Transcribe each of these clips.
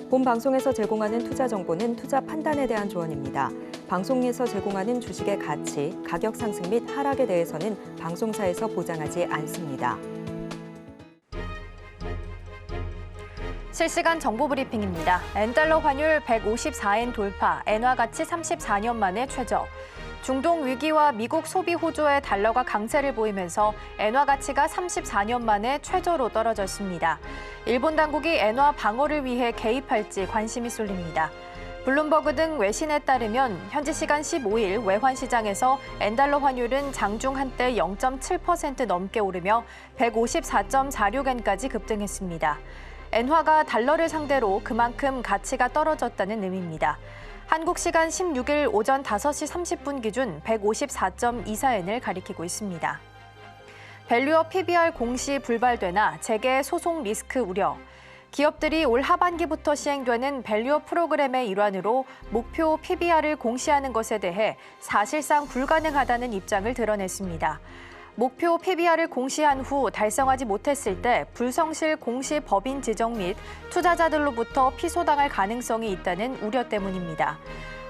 본 방송에서 제공하는 투자 정보는 투자 판단에 대한 조언입니다. 방송에서 제공하는 주식의 가치, 가격 상승 및 하락에 대해서는 방송사에서 보장하지 않습니다. 실시간 정보 브리핑입니다. 엔달러 환율 154엔 돌파, 엔화 가치 34년 만에 최저. 중동 위기와 미국 소비 호조의 달러가 강세를 보이면서 엔화 가치가 34년 만에 최저로 떨어졌습니다. 일본 당국이 엔화 방어를 위해 개입할지 관심이 쏠립니다. 블룸버그 등 외신에 따르면 현지 시간 15일 외환 시장에서 엔달러 환율은 장중 한때 0.7% 넘게 오르며 154.46엔까지 급등했습니다. 엔화가 달러를 상대로 그만큼 가치가 떨어졌다는 의미입니다. 한국 시간 16일 오전 5시 30분 기준 154.24엔을 가리키고 있습니다. 밸류업 PBR 공시 불발되나 재계 소송 리스크 우려. 기업들이 올 하반기부터 시행되는 밸류업 프로그램의 일환으로 목표 PBR을 공시하는 것에 대해 사실상 불가능하다는 입장을 드러냈습니다. 목표 PBR을 공시한 후 달성하지 못했을 때 불성실 공시 법인 지정 및 투자자들로부터 피소당할 가능성이 있다는 우려 때문입니다.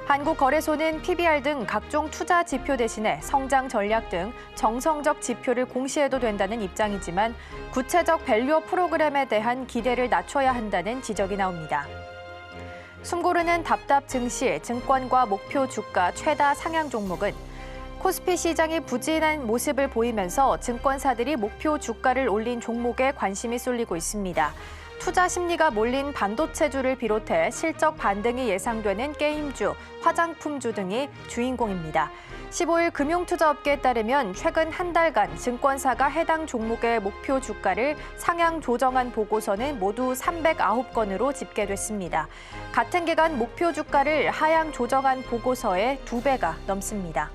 한국거래소는 PBR 등 각종 투자 지표 대신에 성장 전략 등 정성적 지표를 공시해도 된다는 입장이지만 구체적 밸류업 프로그램에 대한 기대를 낮춰야 한다는 지적이 나옵니다. 숨고르는 답답 증시, 증권과 목표 주가 최다 상향 종목은 코스피 시장이 부진한 모습을 보이면서 증권사들이 목표 주가를 올린 종목에 관심이 쏠리고 있습니다. 투자 심리가 몰린 반도체주를 비롯해 실적 반등이 예상되는 게임주, 화장품주 등이 주인공입니다. 15일 금융투자업계에 따르면 최근 한 달간 증권사가 해당 종목의 목표 주가를 상향 조정한 보고서는 모두 309건으로 집계됐습니다. 같은 기간 목표 주가를 하향 조정한 보고서의 2배가 넘습니다.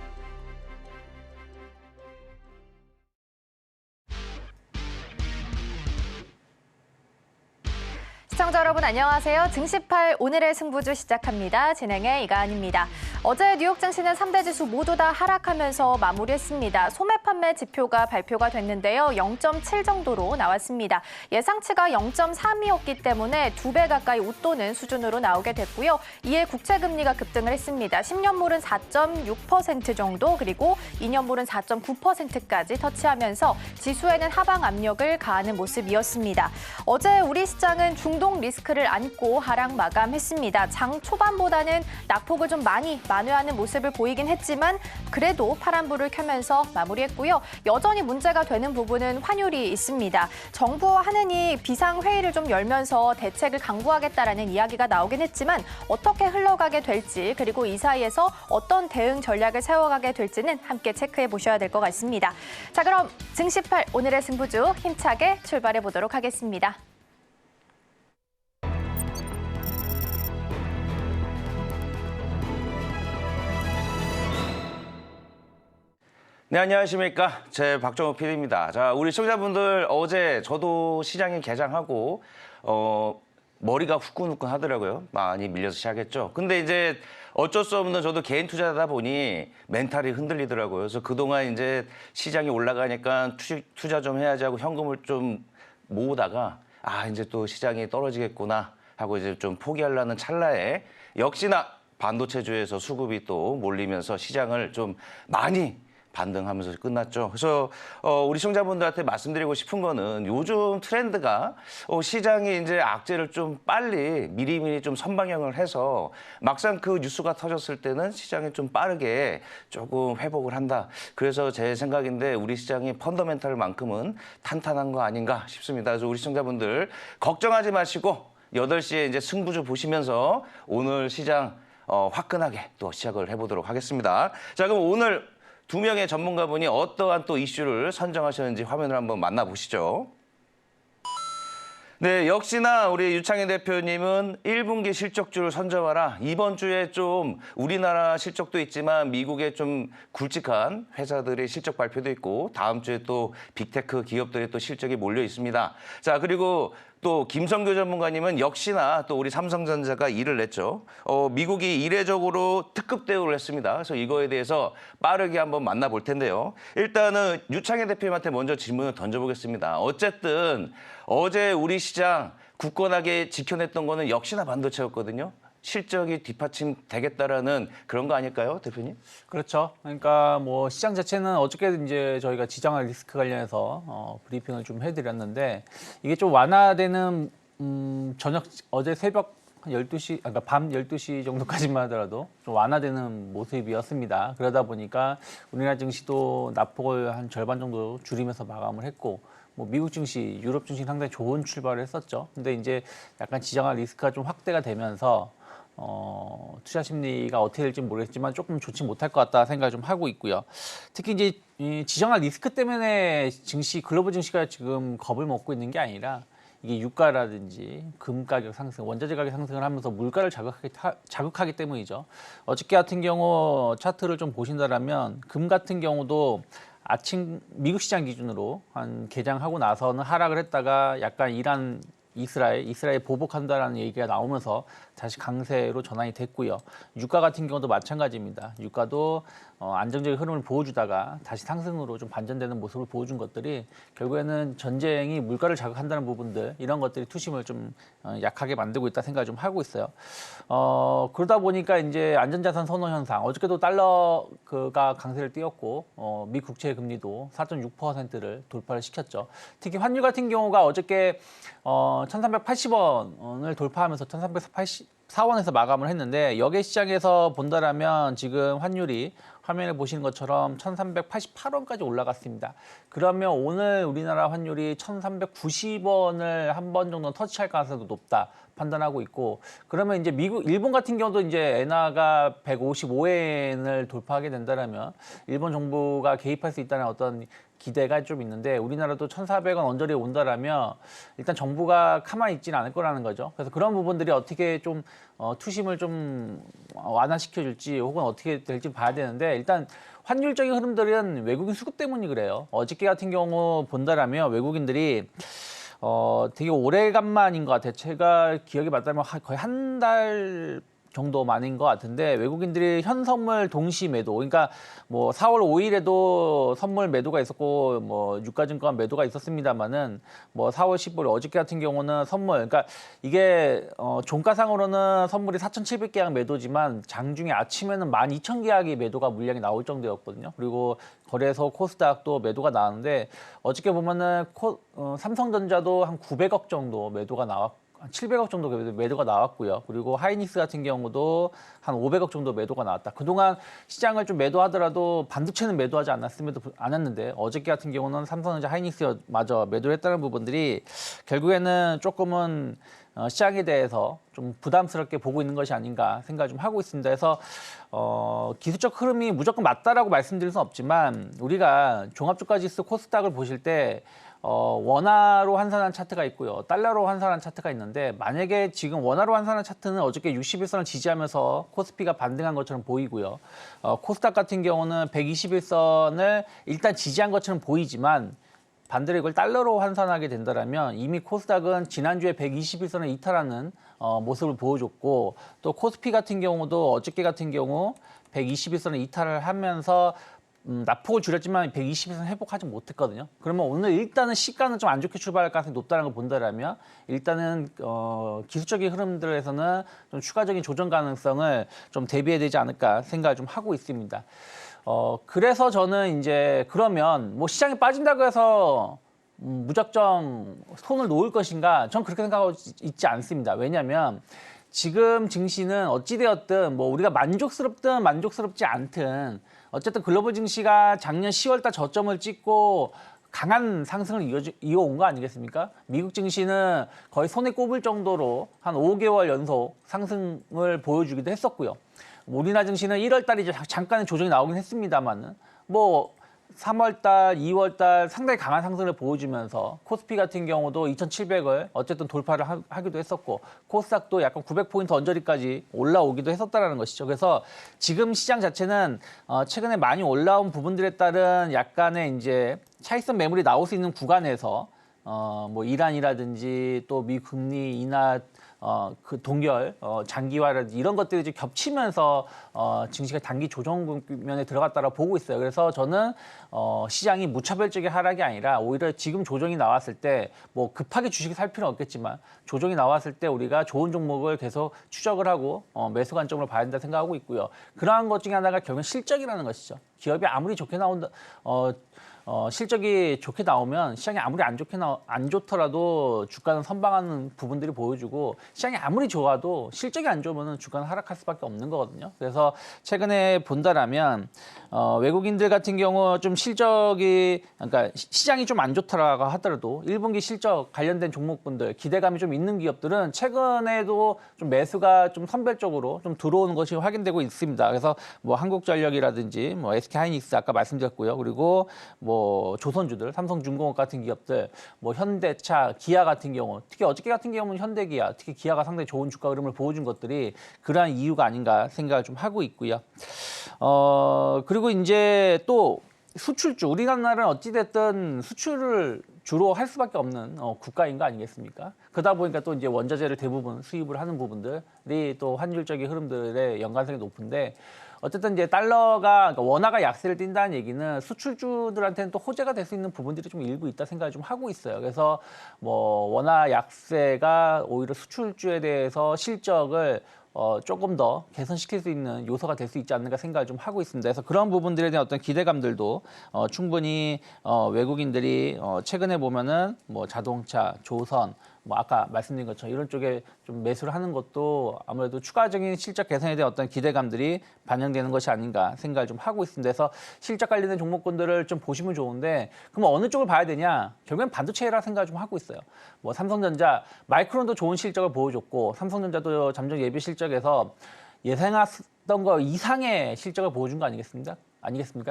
시청자 여러분 안녕하세요. 증시8 오늘의 승부주 시작합니다. 진행의 이가은입니다. 어제 뉴욕 증시는 3대 지수 모두 다 하락하면서 마무리했습니다. 소매 판매 지표가 발표가 됐는데요. 0.7 정도로 나왔습니다. 예상치가 0.3이었기 때문에 2배 가까이 웃도는 수준으로 나오게 됐고요. 이에 국채금리가 급등을 했습니다. 10년물은 4.6% 정도 그리고 2년물은 4.9%까지 터치하면서 지수에는 하방 압력을 가하는 모습이었습니다. 어제 우리 시장은 중동 리스크를 안고 하락 마감했습니다. 장 초반보다는 낙폭을 좀 많이 만회하는 모습을 보이긴 했지만 그래도 파란불을 켜면서 마무리했고요. 여전히 문제가 되는 부분은 환율이 있습니다. 정부와 한은이 비상회의를 좀 열면서 대책을 강구하겠다라는 이야기가 나오긴 했지만 어떻게 흘러가게 될지 그리고 이 사이에서 어떤 대응 전략을 세워가게 될지는 함께 체크해 보셔야 될 것 같습니다. 자, 그럼 증시8 오늘의 승부주 힘차게 출발해 보도록 하겠습니다. 네, 안녕하십니까. 제 박정우 PD입니다. 자, 우리 시청자분들 어제 저도 시장에 개장하고 머리가 후끈후끈 하더라고요. 많이 밀려서 시작했죠. 근데 이제 어쩔 수 없는 저도 개인 투자하다 보니 멘탈이 흔들리더라고요. 그래서 그동안 이제 시장이 올라가니까 투자 좀 해야지 하고 현금을 좀 모으다가 이제 또 시장이 떨어지겠구나 하고 이제 좀 포기하려는 찰나에 역시나 반도체주에서 수급이 또 몰리면서 시장을 좀 많이 반등하면서 끝났죠. 그래서 우리 시청자분들한테 말씀드리고 싶은 거는 요즘 트렌드가 시장이 이제 악재를 좀 빨리 미리미리 좀 선방향을 해서 막상 그 뉴스가 터졌을 때는 시장이 좀 빠르게 조금 회복을 한다. 그래서 제 생각인데 우리 시장이 펀더멘탈만큼은 탄탄한 거 아닌가 싶습니다. 그래서 우리 시청자분들 걱정하지 마시고 8시에 이제 승부주 보시면서 오늘 시장 화끈하게 또 시작을 해보도록 하겠습니다. 자, 그럼 오늘 2명의 전문가분이 어떠한 또 이슈를 선정하셨는지 화면을 한번 만나보시죠. 네, 역시나 우리 유창현 대표님은 1분기 실적주를 선정하라. 이번 주에 좀 우리나라 실적도 있지만 미국의 좀 굵직한 회사들의 실적 발표도 있고 다음 주에 또 빅테크 기업들의 또 실적이 몰려 있습니다. 자, 그리고 또 김성교 전문가님은 역시나 또 우리 삼성전자가 일을 냈죠. 미국이 이례적으로 특급 대우를 했습니다. 그래서 이거에 대해서 빠르게 한번 만나볼 텐데요. 일단은 유창현 대표님한테 먼저 질문을 던져보겠습니다. 어쨌든 어제 우리 시장 굳건하게 지켜냈던 거는 역시나 반도체였거든요. 실적이 뒷받침 되겠다라는 그런 거 아닐까요, 대표님? 그렇죠. 그러니까 뭐 시장 자체는 어저께 이제 저희가 지정한 리스크 관련해서 브리핑을 좀 해드렸는데 이게 좀 완화되는 어제 새벽 한 12시, 그러니까 밤 12시 정도까지만 하더라도 좀 완화되는 모습이었습니다. 그러다 보니까 우리나라 증시도 낙폭을 한 절반 정도 줄이면서 마감을 했고 뭐 미국 증시, 유럽 증시 상당히 좋은 출발을 했었죠. 근데 이제 약간 지정한 리스크가 좀 확대가 되면서 투자 심리가 어떻게 될지 모르겠지만 조금 좋지 못할 것 같다 생각을 좀 하고 있고요. 특히 이제 이 지정한 리스크 때문에 증시, 글로벌 증시가 지금 겁을 먹고 있는 게 아니라 이게 유가라든지 금 가격 상승, 원자재 가격 상승을 하면서 물가를 자극하기 때문이죠. 어저께 같은 경우 차트를 좀 보신다면 금 같은 경우도 아침 미국 시장 기준으로 한 개장하고 나서는 하락을 했다가 약간 이스라엘 보복한다라는 얘기가 나오면서 다시 강세로 전환이 됐고요. 유가 같은 경우도 마찬가지입니다. 유가도 안정적인 흐름을 보여주다가 다시 상승으로 좀 반전되는 모습을 보여준 것들이 결국에는 전쟁이 물가를 자극한다는 부분들 이런 것들이 투심을 좀 약하게 만들고 있다 생각을 좀 하고 있어요. 그러다 보니까 이제 안전자산 선호 현상 어저께도 달러가 강세를 띄었고 미 국채 금리도 4.6%를 돌파를 시켰죠. 특히 환율 같은 경우가 어저께 1,380원을 돌파하면서 1,384원에서 마감을 했는데 여객 시장에서 본다라면 지금 환율이 화면에 보시는 것처럼 1,388원까지 올라갔습니다. 그러면 오늘 우리나라 환율이 1,390원을 한 번 정도 터치할 가능성도 높다 판단하고 있고 그러면 이제 일본 같은 경우도 이제 엔화가 155엔을 돌파하게 된다라면 일본 정부가 개입할 수 있다는 어떤 기대가 좀 있는데 우리나라도 1,400원 언저리에 온다라면 일단 정부가 가만히 있지는 않을 거라는 거죠. 그래서 그런 부분들이 어떻게 좀 투심을 좀 완화시켜줄지 혹은 어떻게 될지 봐야 되는데 일단 환율적인 흐름들은 외국인 수급 때문이 그래요. 어저께 같은 경우 본다라면 외국인들이 되게 오래간만인 것 같아요. 제가 기억이 맞다면 거의 한 달 정도 만인 것 같은데 외국인들이 현 선물 동시 매도 그러니까 뭐 4월 5일에도 선물 매도가 있었고 뭐 유가증권 매도가 있었습니다만은 뭐 4월 15일 어저께 같은 경우는 선물 그러니까 이게 종가상으로는 선물이 4,700계약 매도지만 장중에 아침에는 12,000계약이 매도가 물량이 나올 정도였거든요. 그리고 거래소 코스닥도 매도가 나왔는데 어저께 보면은 삼성전자도 한 900억 정도 매도가 나왔고 700억 정도 매도가 나왔고요. 그리고 하이닉스 같은 경우도 한 500억 정도 매도가 나왔다. 그동안 시장을 좀 매도하더라도 반도체는 매도하지 않았는데 어저께 같은 경우는 삼성전자 하이닉스마저 매도를 했다는 부분들이 결국에는 조금은 시장에 대해서 좀 부담스럽게 보고 있는 것이 아닌가 생각을 좀 하고 있습니다. 그래서 기술적 흐름이 무조건 맞다라고 말씀드릴 수는 없지만 우리가 종합주가지수 코스닥을 보실 때 원화로 환산한 차트가 있고요. 달러로 환산한 차트가 있는데 만약에 지금 원화로 환산한 차트는 어저께 61선을 지지하면서 코스피가 반등한 것처럼 보이고요. 코스닥 같은 경우는 121선을 일단 지지한 것처럼 보이지만 반대로 이걸 달러로 환산하게 된다면 이미 코스닥은 지난주에 121선을 이탈하는 모습을 보여줬고 또 코스피 같은 경우도 어저께 같은 경우 121선을 이탈을 하면서 낙폭을 줄였지만 120에서 회복하지 못했거든요. 그러면 오늘 일단은 시가는 좀 안 좋게 출발할 가능성이 높다는 걸 본다라면 일단은 기술적인 흐름들에서는 좀 추가적인 조정 가능성을 좀 대비해야 되지 않을까 생각을 좀 하고 있습니다. 그래서 저는 이제 그러면 뭐 시장이 빠진다고 해서 무작정 손을 놓을 것인가? 전 그렇게 생각하고 있지 않습니다. 왜냐하면 지금 증시는 어찌되었든 뭐 우리가 만족스럽든 만족스럽지 않든 어쨌든 글로벌 증시가 작년 10월달 저점을 찍고 강한 상승을 이어온 거 아니겠습니까? 미국 증시는 거의 손에 꼽을 정도로 한 5개월 연속 상승을 보여주기도 했었고요. 우리나라 증시는 1월달에 이제 잠깐의 조정이 나오긴 했습니다만은 뭐 3월달, 2월달 상당히 강한 상승을 보여주면서 코스피 같은 경우도 2,700을 어쨌든 돌파를 하기도 했었고 코스닥도 약간 900포인트 언저리까지 올라오기도 했었다는 것이죠. 그래서 지금 시장 자체는 최근에 많이 올라온 부분들에 따른 약간의 이제 차익선 매물이 나올 수 있는 구간에서 뭐 이란이라든지 또 미 금리 인하 그 동결, 장기화라든지 이런 것들이 이제 겹치면서 증시가 단기 조정 국면에 들어갔다라고 보고 있어요. 그래서 저는 시장이 무차별적인 하락이 아니라 오히려 지금 조정이 나왔을 때 뭐 급하게 주식을 살 필요는 없겠지만 조정이 나왔을 때 우리가 좋은 종목을 계속 추적을 하고 매수 관점으로 봐야 된다 생각하고 있고요. 그러한 것 중에 하나가 결국은 실적이라는 것이죠. 기업이 아무리 좋게 나온다, 실적이 좋게 나오면 시장이 아무리 안 좋더라도 주가는 선방하는 부분들이 보여주고 시장이 아무리 좋아도 실적이 안 좋으면 주가는 하락할 수밖에 없는 거거든요. 그래서 최근에 본다라면 외국인들 같은 경우 좀 실적이 그러니까 시장이 좀 안 좋더라고 하더라도 1분기 실적 관련된 종목분들 기대감이 좀 있는 기업들은 최근에도 좀 매수가 좀 선별적으로 좀 들어오는 것이 확인되고 있습니다. 그래서 뭐 한국전력이라든지 뭐 SK하이닉스 아까 말씀드렸고요. 그리고 뭐 조선주들, 삼성중공업 같은 기업들, 뭐 현대차, 기아 같은 경우, 특히 어저께 같은 경우는 현대기아, 특히 기아가 상당히 좋은 주가 흐름을 보여준 것들이 그러한 이유가 아닌가 생각을 좀 하고 있고요. 그리고 이제 또 수출주, 우리나라는 어찌됐든 수출을 주로 할 수밖에 없는 국가인 거 아니겠습니까? 그러다 보니까 또 이제 원자재를 대부분 수입을 하는 부분들이 또 환율적인 흐름들의 연관성이 높은데 어쨌든 이제 달러가 그러니까 원화가 약세를 띈다는 얘기는 수출주들한테는 또 호재가 될 수 있는 부분들이 좀 일부 있다 생각을 좀 하고 있어요. 그래서 뭐 원화 약세가 오히려 수출주에 대해서 실적을 조금 더 개선시킬 수 있는 요소가 될 수 있지 않는가 생각을 좀 하고 있습니다. 그래서 그런 부분들에 대한 어떤 기대감들도 충분히 외국인들이 최근에 보면은 뭐 자동차, 조선, 뭐 아까 말씀드린 것처럼 이런 쪽에 좀 매수를 하는 것도 아무래도 추가적인 실적 개선에 대한 어떤 기대감들이 반영되는 것이 아닌가 생각을 좀 하고 있습니다. 그래서 실적 관련된 종목군들을 좀 보시면 좋은데 그럼 어느 쪽을 봐야 되냐? 결국엔 반도체라 생각을 좀 하고 있어요. 뭐 삼성전자, 마이크론도 좋은 실적을 보여줬고 삼성전자도 잠정 예비 실적에서 예상했던 거 이상의 실적을 보여준 거 아니겠습니까?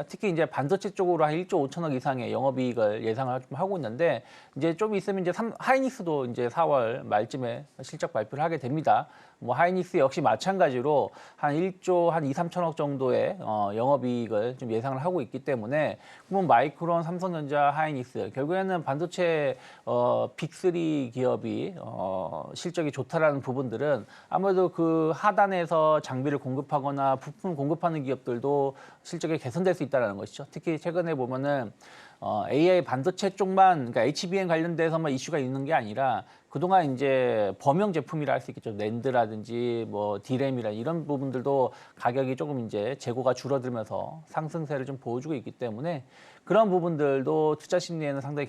특히 이제 반도체 쪽으로 한 1조 5천억 이상의 영업이익을 예상을 좀 하고 있는데 이제 좀 있으면 이제 하이닉스도 이제 4월 말쯤에 실적 발표를 하게 됩니다. 뭐 하이닉스 역시 마찬가지로 한 1조 한 2, 3천억 정도의 영업이익을 좀 예상을 하고 있기 때문에 그러면 마이크론, 삼성전자, 하이닉스 결국에는 반도체 빅3 기업이 실적이 좋다라는 부분들은 아무래도 그 하단에서 장비를 공급하거나 부품을 공급하는 기업들도 실적이 개선될 수 있다는 것이죠. 특히 최근에 보면은 AI 반도체 쪽만 그러니까 HBM 관련돼서만 이슈가 있는 게 아니라 그동안 이제 범용 제품이라 할 수 있겠죠. 낸드라든지 뭐 디램이라 이런 부분들도 가격이 조금 이제 재고가 줄어들면서 상승세를 좀 보여주고 있기 때문에 그런 부분들도 투자 심리에는 상당히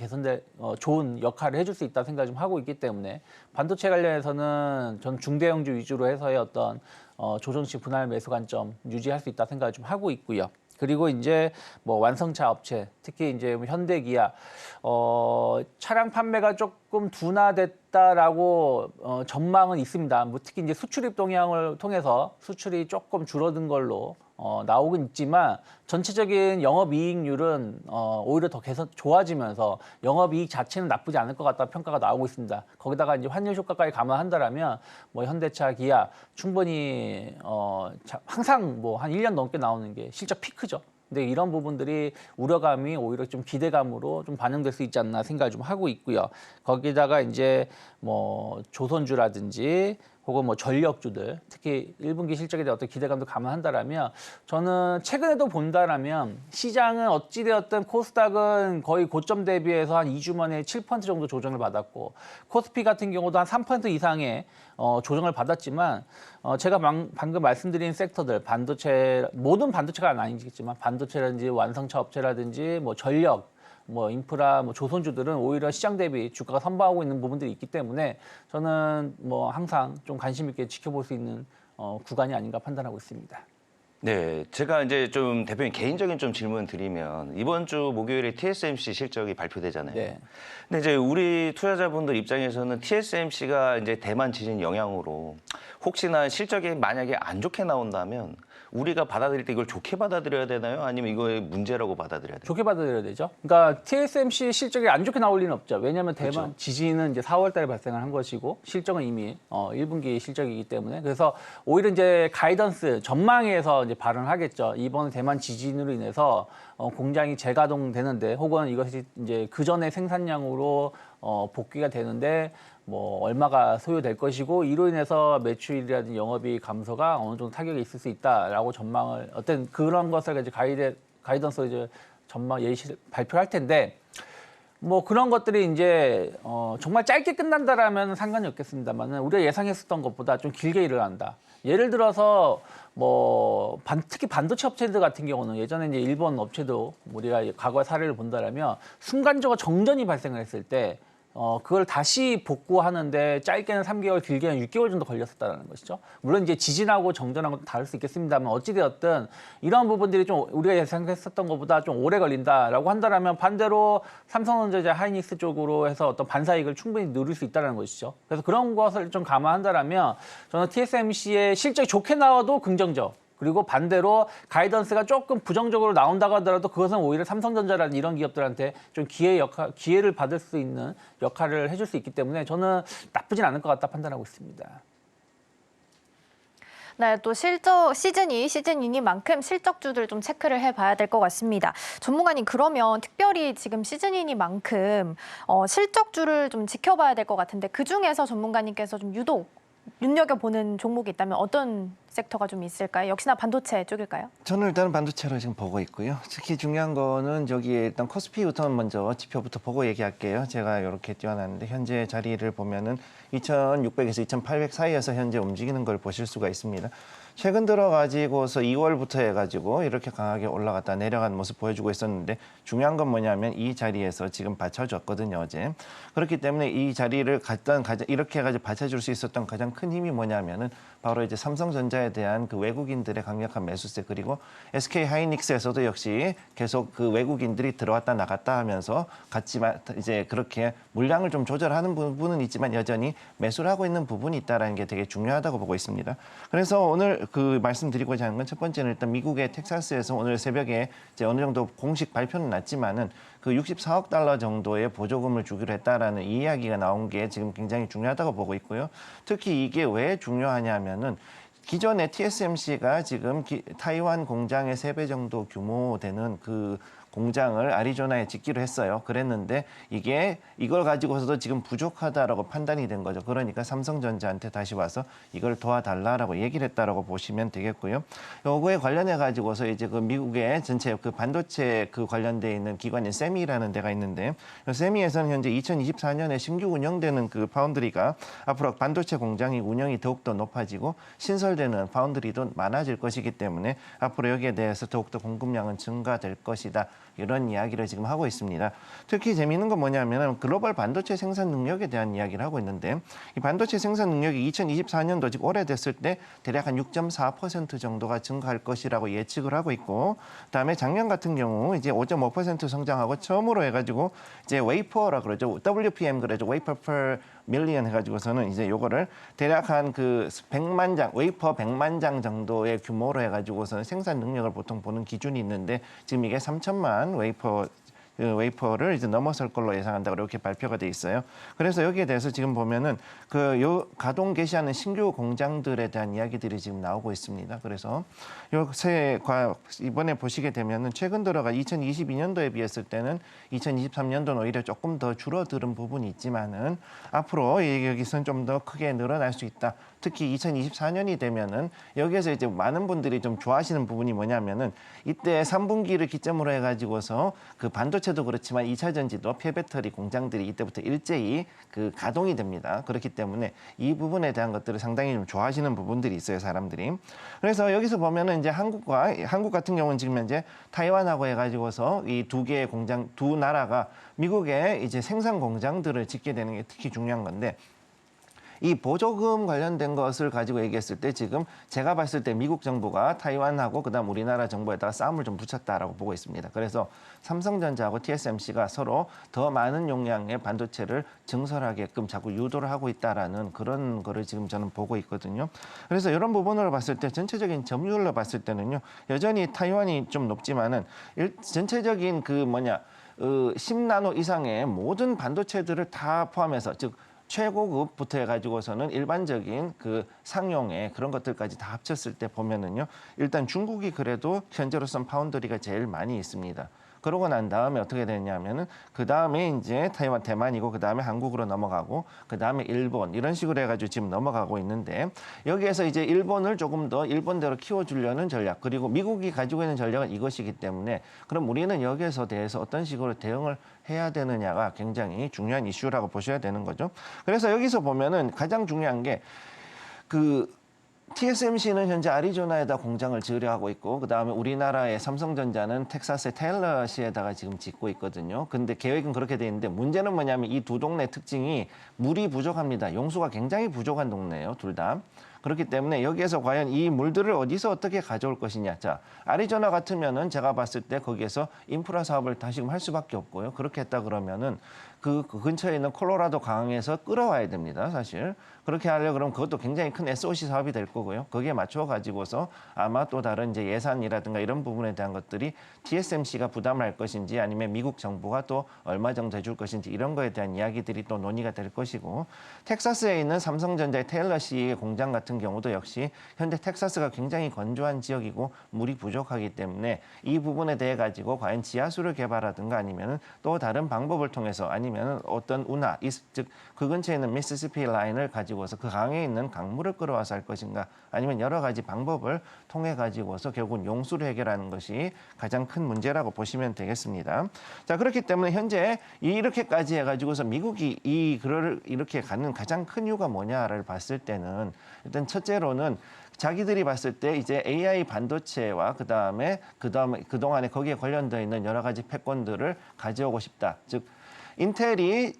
좋은 역할을 해줄 수 있다 생각을 좀 하고 있기 때문에 반도체 관련해서는 전 중대형주 위주로 해서의 어떤 조정식 분할 매수 관점 유지할 수 있다 생각을 좀 하고 있고요. 그리고 이제 뭐 완성차 업체, 특히 이제 현대기아, 차량 판매가 조금 둔화됐다라고 전망은 있습니다. 뭐 특히 이제 수출입 동향을 통해서 수출이 조금 줄어든 걸로 나오긴 있지만 전체적인 영업이익률은 오히려 더 좋아지면서 영업이익 자체는 나쁘지 않을 것 같다는 평가가 나오고 있습니다. 거기다가 이제 환율 효과까지 감안한다라면 뭐 현대차, 기아 충분히 항상 뭐 한 1년 넘게 나오는 게 실적 피크죠. 근데 이런 부분들이 우려감이 오히려 좀 기대감으로 좀 반영될 수 있지 않나 생각을 좀 하고 있고요. 거기다가 이제 뭐 조선주라든지 혹은 뭐 전력주들, 특히 1분기 실적에 대한 어떤 기대감도 감안한다라면 저는 최근에도 본다라면 시장은 어찌되었든 코스닥은 거의 고점 대비해서 한 2주 만에 7% 정도 조정을 받았고 코스피 같은 경우도 한 3% 이상의 조정을 받았지만 제가 방금 말씀드린 섹터들 반도체 모든 반도체가 아니겠지만 반도체라든지 완성차 업체라든지 뭐 전력 뭐 인프라, 뭐 조선주들은 오히려 시장 대비 주가가 선방하고 있는 부분들이 있기 때문에 저는 뭐 항상 좀 관심 있게 지켜볼 수 있는 구간이 아닌가 판단하고 있습니다. 네, 제가 이제 좀 대표님 개인적인 좀 질문 드리면 이번 주 목요일에 TSMC 실적이 발표되잖아요. 네. 근데 이제 우리 투자자분들 입장에서는 TSMC가 이제 대만 지진 영향으로 혹시나 실적이 만약에 안 좋게 나온다면 우리가 받아들일 때 이걸 좋게 받아들여야 되나요? 아니면 이거의 문제라고 받아들여야 되나요? 좋게 받아들여야 되죠. 그러니까 TSMC 실적이 안 좋게 나올 리는 없죠. 왜냐하면 대만 그렇죠. 지진은 이제 4월 달에 발생을 한 것이고 실적은 이미 1분기 실적이기 때문에 그래서 오히려 이제 가이던스 전망에서 이제 발언을 하겠죠. 이번 대만 지진으로 인해서 공장이 재가동되는데 혹은 이것이 이제 그 전에 생산량으로 복귀가 되는데 뭐 얼마가 소요될 것이고 이로 인해서 매출이라든지 영업이익 감소가 어느 정도 타격이 있을 수 있다라고 전망을 어떤 그런 것을 이제 가이던스 이제 전망 예시 발표할 텐데 뭐 그런 것들이 이제 정말 짧게 끝난다라면 상관이 없겠습니다만은 우리가 예상했었던 것보다 좀 길게 일어난다. 예를 들어서 뭐 특히 반도체 업체들 같은 경우는 예전에 이제 일본 업체도 우리가 과거 사례를 본다라면 순간적으로 정전이 발생을 했을 때 그걸 다시 복구하는데 짧게는 3개월, 길게는 6개월 정도 걸렸었다는 것이죠. 물론 이제 지진하고 정전하고 다를 수 있겠습니다만 어찌되었든 이런 부분들이 좀 우리가 예상했었던 것보다 좀 오래 걸린다라고 한다면 반대로 삼성전자, 하이닉스 쪽으로 해서 어떤 반사이익을 충분히 누릴 수 있다는 것이죠. 그래서 그런 것을 좀 감안한다면 저는 TSMC의 실적이 좋게 나와도 긍정적. 그리고 반대로 가이던스가 조금 부정적으로 나온다고 하더라도 그것은 오히려 삼성전자라는 이런 기업들한테 좀 기회를 받을 수 있는 역할을 해줄 수 있기 때문에 저는 나쁘진 않을 것 같다 판단하고 있습니다. 네, 또 시즌이니만큼 실적주들 좀 체크를 해봐야 될 것 같습니다. 전문가님, 그러면 특별히 지금 시즌이니만큼 실적주를 좀 지켜봐야 될 것 같은데 그 중에서 전문가님께서 좀 유독 눈여겨보는 종목이 있다면 어떤 섹터가 좀 있을까요? 역시나 반도체 쪽일까요? 저는 일단은 반도체로 지금 보고 있고요. 특히 중요한 거는 저기에 일단 코스피부터 먼저 지표부터 보고 얘기할게요. 제가 이렇게 띄워놨는데 현재 자리를 보면은 2,600에서 2,800 사이에서 현재 움직이는 걸 보실 수가 있습니다. 최근 들어 가지고서 2월부터 해가지고 이렇게 강하게 올라갔다 내려간 모습 보여주고 있었는데 중요한 건 뭐냐면 이 자리에서 지금 받쳐줬거든요, 어제. 그렇기 때문에 이 자리를 이렇게 해가지고 받쳐줄 수 있었던 가장 큰 힘이 뭐냐면은 바로 이제 삼성전자에 대한 그 외국인들의 강력한 매수세 그리고 SK 하이닉스에서도 역시 계속 그 외국인들이 들어왔다 나갔다 하면서 같이 이제 그렇게 물량을 좀 조절하는 부분은 있지만 여전히 매수를 하고 있는 부분이 있다라는 게 되게 중요하다고 보고 있습니다. 그래서 오늘 그 말씀드리고자 하는 건 첫 번째는 일단 미국의 텍사스에서 오늘 새벽에 이제 어느 정도 공식 발표는 났지만은 그 64억 달러 정도의 보조금을 주기로 했다라는 이 이야기가 나온 게 지금 굉장히 중요하다고 보고 있고요. 특히 이게 왜 중요하냐면은 기존에 TSMC가 지금 타이완 공장의 3배 정도 규모 되는 그 공장을 아리조나에 짓기로 했어요. 그랬는데 이걸 가지고서도 지금 부족하다라고 판단이 된 거죠. 그러니까 삼성전자한테 다시 와서 이걸 도와달라라고 얘기를 했다라고 보시면 되겠고요. 요거에 관련해 가지고서 이제 그 미국의 전체 그 반도체 그 관련돼 있는 기관인 세미라는 데가 있는데 세미에서는 현재 2024년에 신규 운영되는 그 파운드리가 앞으로 반도체 공장이 운영이 더욱더 높아지고 신설되는 파운드리도 많아질 것이기 때문에 앞으로 여기에 대해서 더욱더 공급량은 증가될 것이다. 이런 이야기를 지금 하고 있습니다. 특히 재미있는 건 뭐냐면 글로벌 반도체 생산 능력에 대한 이야기를 하고 있는데 이 반도체 생산 능력이 2024년도 즉 오래됐을 때 대략 한 6.4% 정도가 증가할 것이라고 예측을 하고 있고 그다음에 작년 같은 경우 이제 5.5% 성장하고 처음으로 해가지고 이제 웨이퍼라 그러죠. WPM 그러죠. 웨이퍼 per 밀리언 해가지고서는 이제 요거를 대략 한 그 100만 장, 웨이퍼 100만 장 정도의 규모로 해가지고서는 생산 능력을 보통 보는 기준이 있는데 지금 이게 3천만 웨이퍼를 이제 넘어설 걸로 예상한다고 이렇게 발표가 돼 있어요. 그래서 여기에 대해서 지금 보면은 요 가동 개시하는 신규 공장들에 대한 이야기들이 지금 나오고 있습니다. 그래서 이번에 보시게 되면은 최근 들어가 2022년도에 비했을 때는 2023년도는 오히려 조금 더 줄어드는 부분이 있지만은 앞으로 여기서는 좀 더 크게 늘어날 수 있다. 특히 2024년이 되면은 여기에서 이제 많은 분들이 좀 좋아하시는 부분이 뭐냐면은 이때 3분기를 기점으로 해가지고서 그 반도체도 그렇지만 2차 전지도 폐배터리 공장들이 이때부터 일제히 그 가동이 됩니다. 그렇기 때문에 이 부분에 대한 것들을 상당히 좀 좋아하시는 부분들이 있어요, 사람들이. 그래서 여기서 보면은 이제 한국 같은 경우는 지금 현재 타이완하고 해가지고서 이 두 개의 공장, 두 나라가 미국에 이제 생산 공장들을 짓게 되는 게 특히 중요한 건데. 이 보조금 관련된 것을 가지고 얘기했을 때 지금 제가 봤을 때 미국 정부가 타이완하고 그다음 우리나라 정부에다가 싸움을 좀 붙였다라고 보고 있습니다. 그래서 삼성전자하고 TSMC가 서로 더 많은 용량의 반도체를 증설하게끔 자꾸 유도를 하고 있다라는 그런 거를 지금 저는 보고 있거든요. 그래서 이런 부분으로 봤을 때 전체적인 점유율로 봤을 때는요. 여전히 타이완이 좀 높지만은 전체적인 10나노 이상의 모든 반도체들을 다 포함해서 즉 최고급부터 해가지고서는 일반적인 그 상용의 그런 것들까지 다 합쳤을 때 보면은요. 일단 중국이 그래도 현재로선 파운드리가 제일 많이 있습니다. 그러고 난 다음에 어떻게 됐냐면은 그 다음에 이제 타이완, 대만이고 그 다음에 한국으로 넘어가고 그 다음에 일본 이런 식으로 해가지고 지금 넘어가고 있는데 여기에서 이제 일본을 조금 더 일본대로 키워주려는 전략 그리고 미국이 가지고 있는 전략은 이것이기 때문에 그럼 우리는 여기에서 대해서 어떤 식으로 대응을 해야 되느냐가 굉장히 중요한 이슈라고 보셔야 되는 거죠. 그래서 여기서 보면은 가장 중요한 게 TSMC는 현재 아리조나에다 공장을 지으려 하고 있고 그다음에 우리나라의 삼성전자는 텍사스의 테일러시에다가 지금 짓고 있거든요. 근데 계획은 그렇게 돼 있는데 문제는 뭐냐면 이 두 동네 특징이 물이 부족합니다. 용수가 굉장히 부족한 동네예요, 둘 다. 그렇기 때문에 여기에서 과연 이 물들을 어디서 어떻게 가져올 것이냐. 자, 아리조나 같으면은 제가 봤을 때 거기에서 인프라 사업을 다시금 할 수밖에 없고요. 그렇게 했다 그러면은 그 근처에 있는 콜로라도 강에서 끌어와야 됩니다, 사실. 그렇게 하려고 그러면 그것도 굉장히 큰 SOC 사업이 될 거고요. 거기에 맞춰 가지고서 아마 또 다른 이제 예산이라든가 이런 부분에 대한 것들이 TSMC가 부담을 할 것인지 아니면 미국 정부가 또 얼마 정도 해줄 것인지 이런 거에 대한 이야기들이 또 논의가 될 것이고 텍사스에 있는 삼성전자의 테일러시 공장 같은 경우도 역시 현재 텍사스가 굉장히 건조한 지역이고 물이 부족하기 때문에 이 부분에 대해 가지고 과연 지하수를 개발하든가 아니면 또 다른 방법을 통해서 아니면 어떤 운하, 즉 그 근처에 있는 미시시피 라인을 가지고서 그 강에 있는 강물을 끌어와서 할 것인가 아니면 여러 가지 방법을 통해 가지고서 결국은 용수를 해결하는 것이 가장 큰 문제라고 보시면 되겠습니다. 자, 그렇기 때문에 현재 이렇게까지 해가지고서 미국이 이렇게 가는 가장 큰 이유가 뭐냐를 봤을 때는 일단 첫째로는 자기들이 봤을 때 이제 AI 반도체와 그다음에 그동안에 거기에 관련되어 있는 여러 가지 패권들을 가져오고 싶다. 즉 인텔이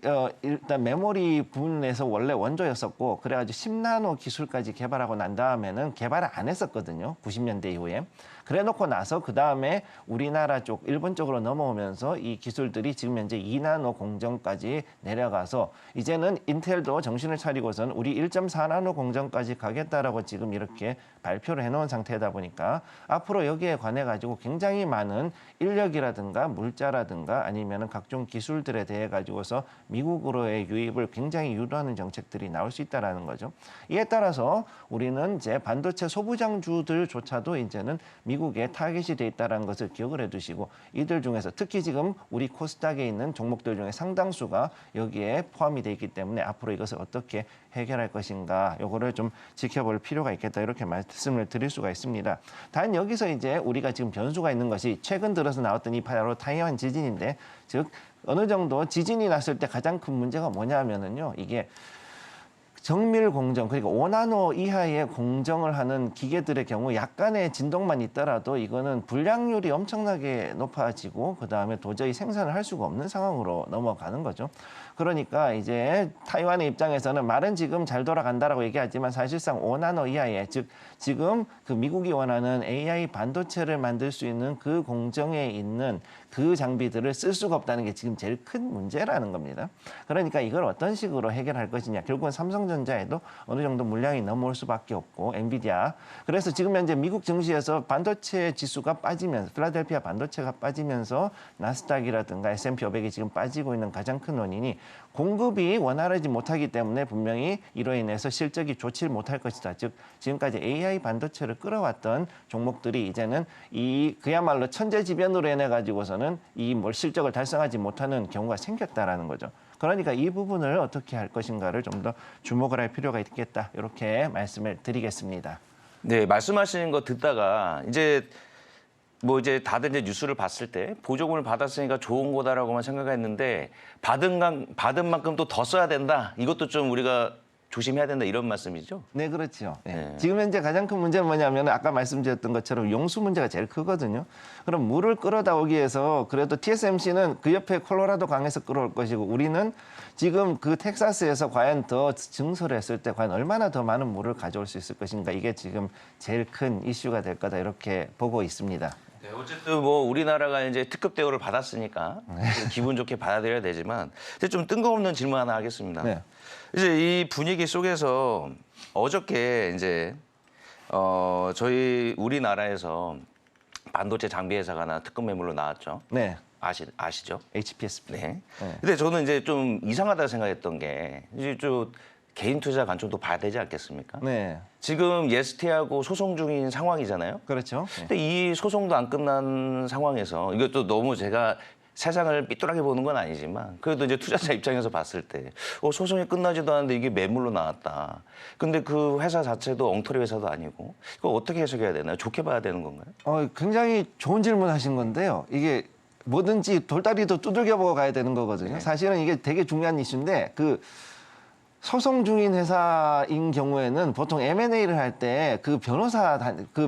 일단 메모리 부분에서 원래 원조였었고 그래가지고 10나노 기술까지 개발하고 난 다음에는 개발을 안 했었거든요. 90년대 이후에. 그래놓고 나서 그 다음에 우리나라 쪽, 일본 쪽으로 넘어오면서 이 기술들이 지금 현재 2나노 공정까지 내려가서 이제는 인텔도 정신을 차리고선 우리 1.4나노 공정까지 가겠다라고 지금 이렇게 발표를 해놓은 상태다 보니까 앞으로 여기에 관해 가지고 굉장히 많은 인력이라든가 물자라든가 아니면은 각종 기술들에 대해 가지고서 미국으로의 유입을 굉장히 유도하는 정책들이 나올 수 있다라는 거죠. 이에 따라서 우리는 이제 반도체 소부장주들조차도 이제는 미국에 타겟이 돼 있다는 것을 기억을 해두시고 이들 중에서 특히 지금 우리 코스닥에 있는 종목들 중에 상당수가 여기에 포함이 돼 있기 때문에 앞으로 이것을 어떻게 해결할 것인가 요거를 좀 지켜볼 필요가 있겠다 이렇게 말씀을 드릴 수가 있습니다. 단 여기서 이제 우리가 지금 변수가 있는 것이 최근 들어서 나왔던 이 바로 타이완 지진인데 즉 어느 정도 지진이 났을 때 가장 큰 문제가 뭐냐면은요 이게 정밀 공정 그리고 5나노 이하의 공정을 하는 기계들의 경우 약간의 진동만 있더라도 이거는 불량률이 엄청나게 높아지고 그다음에 도저히 생산을 할 수가 없는 상황으로 넘어가는 거죠. 그러니까 이제 타이완의 입장에서는 말은 지금 잘 돌아간다라고 얘기하지만 사실상 5나노 이하의 즉 지금 그 미국이 원하는 AI 반도체를 만들 수 있는 그 공정에 있는 그 장비들을 쓸 수가 없다는 게 지금 제일 큰 문제라는 겁니다. 그러니까 이걸 어떤 식으로 해결할 것이냐. 결국은 삼성전자에도 어느 정도 물량이 넘어올 수밖에 없고 엔비디아. 그래서 지금 현재 미국 증시에서 반도체 지수가 빠지면서 필라델피아 반도체가 빠지면서 나스닥이라든가 S&P 500이 지금 빠지고 있는 가장 큰 원인이 공급이 원활하지 못하기 때문에 분명히 이로 인해서 실적이 좋지 못할 것이다. 즉 지금까지 AI 반도체를 끌어왔던 종목들이 이제는 이 그야말로 천재지변으로 인해 가지고서는 이 실적을 달성하지 못하는 경우가 생겼다라는 거죠. 그러니까 이 부분을 어떻게 할 것인가를 좀 더 주목을 할 필요가 있겠다. 이렇게 말씀을 드리겠습니다. 네, 말씀하시는 거 듣다가 이제 다들 이제 뉴스를 봤을 때 보조금을 받았으니까 좋은 거다라고만 생각했는데 받은 만큼 또 더 써야 된다. 이것도 좀 우리가 조심해야 된다 이런 말씀이죠? 네, 그렇죠. 네. 네. 지금 현재 가장 큰 문제는 뭐냐면 아까 말씀드렸던 것처럼 용수 문제가 제일 크거든요. 그럼 물을 끌어다 오기 위해서 그래도 TSMC는 그 옆에 콜로라도 강에서 끌어올 것이고 우리는 지금 그 텍사스에서 과연 더 증설을 했을 때 과연 얼마나 더 많은 물을 가져올 수 있을 것인가 이게 지금 제일 큰 이슈가 될 거다 이렇게 보고 있습니다. 네, 어쨌든 우리나라가 이제 특급 대우를 받았으니까 좀 기분 좋게 받아들여야 되지만 이제 좀 뜬금없는 질문 하나 하겠습니다. 네. 이제 이 분위기 속에서 어저께 이제 저희 우리나라에서 반도체 장비 회사가 하나 특급 매물로 나왔죠. 네. 아시죠? HPSP. 네. 네. 근데 저는 이제 좀 이상하다고 생각했던 게 이제 개인 투자 관점도 봐야 되지 않겠습니까? 네, 지금 예스티하고 소송 중인 상황이잖아요. 그렇죠. 네. 근데 이 소송도 안 끝난 상황에서 이것도 너무 제가 세상을 삐뚤하게 보는 건 아니지만 그래도 이제 투자자 입장에서 봤을 때 소송이 끝나지도 않았는데 이게 매물로 나왔다. 근데 그 회사 자체도 엉터리 회사도 아니고 이거 어떻게 해석해야 되나요? 좋게 봐야 되는 건가요? 굉장히 좋은 질문 하신 건데요. 이게 뭐든지 돌다리도 두들겨 보고 가야 되는 거거든요. 사실은 이게 되게 중요한 이슈인데 그 소송 중인 회사인 경우에는 보통 M&A를 할 때 그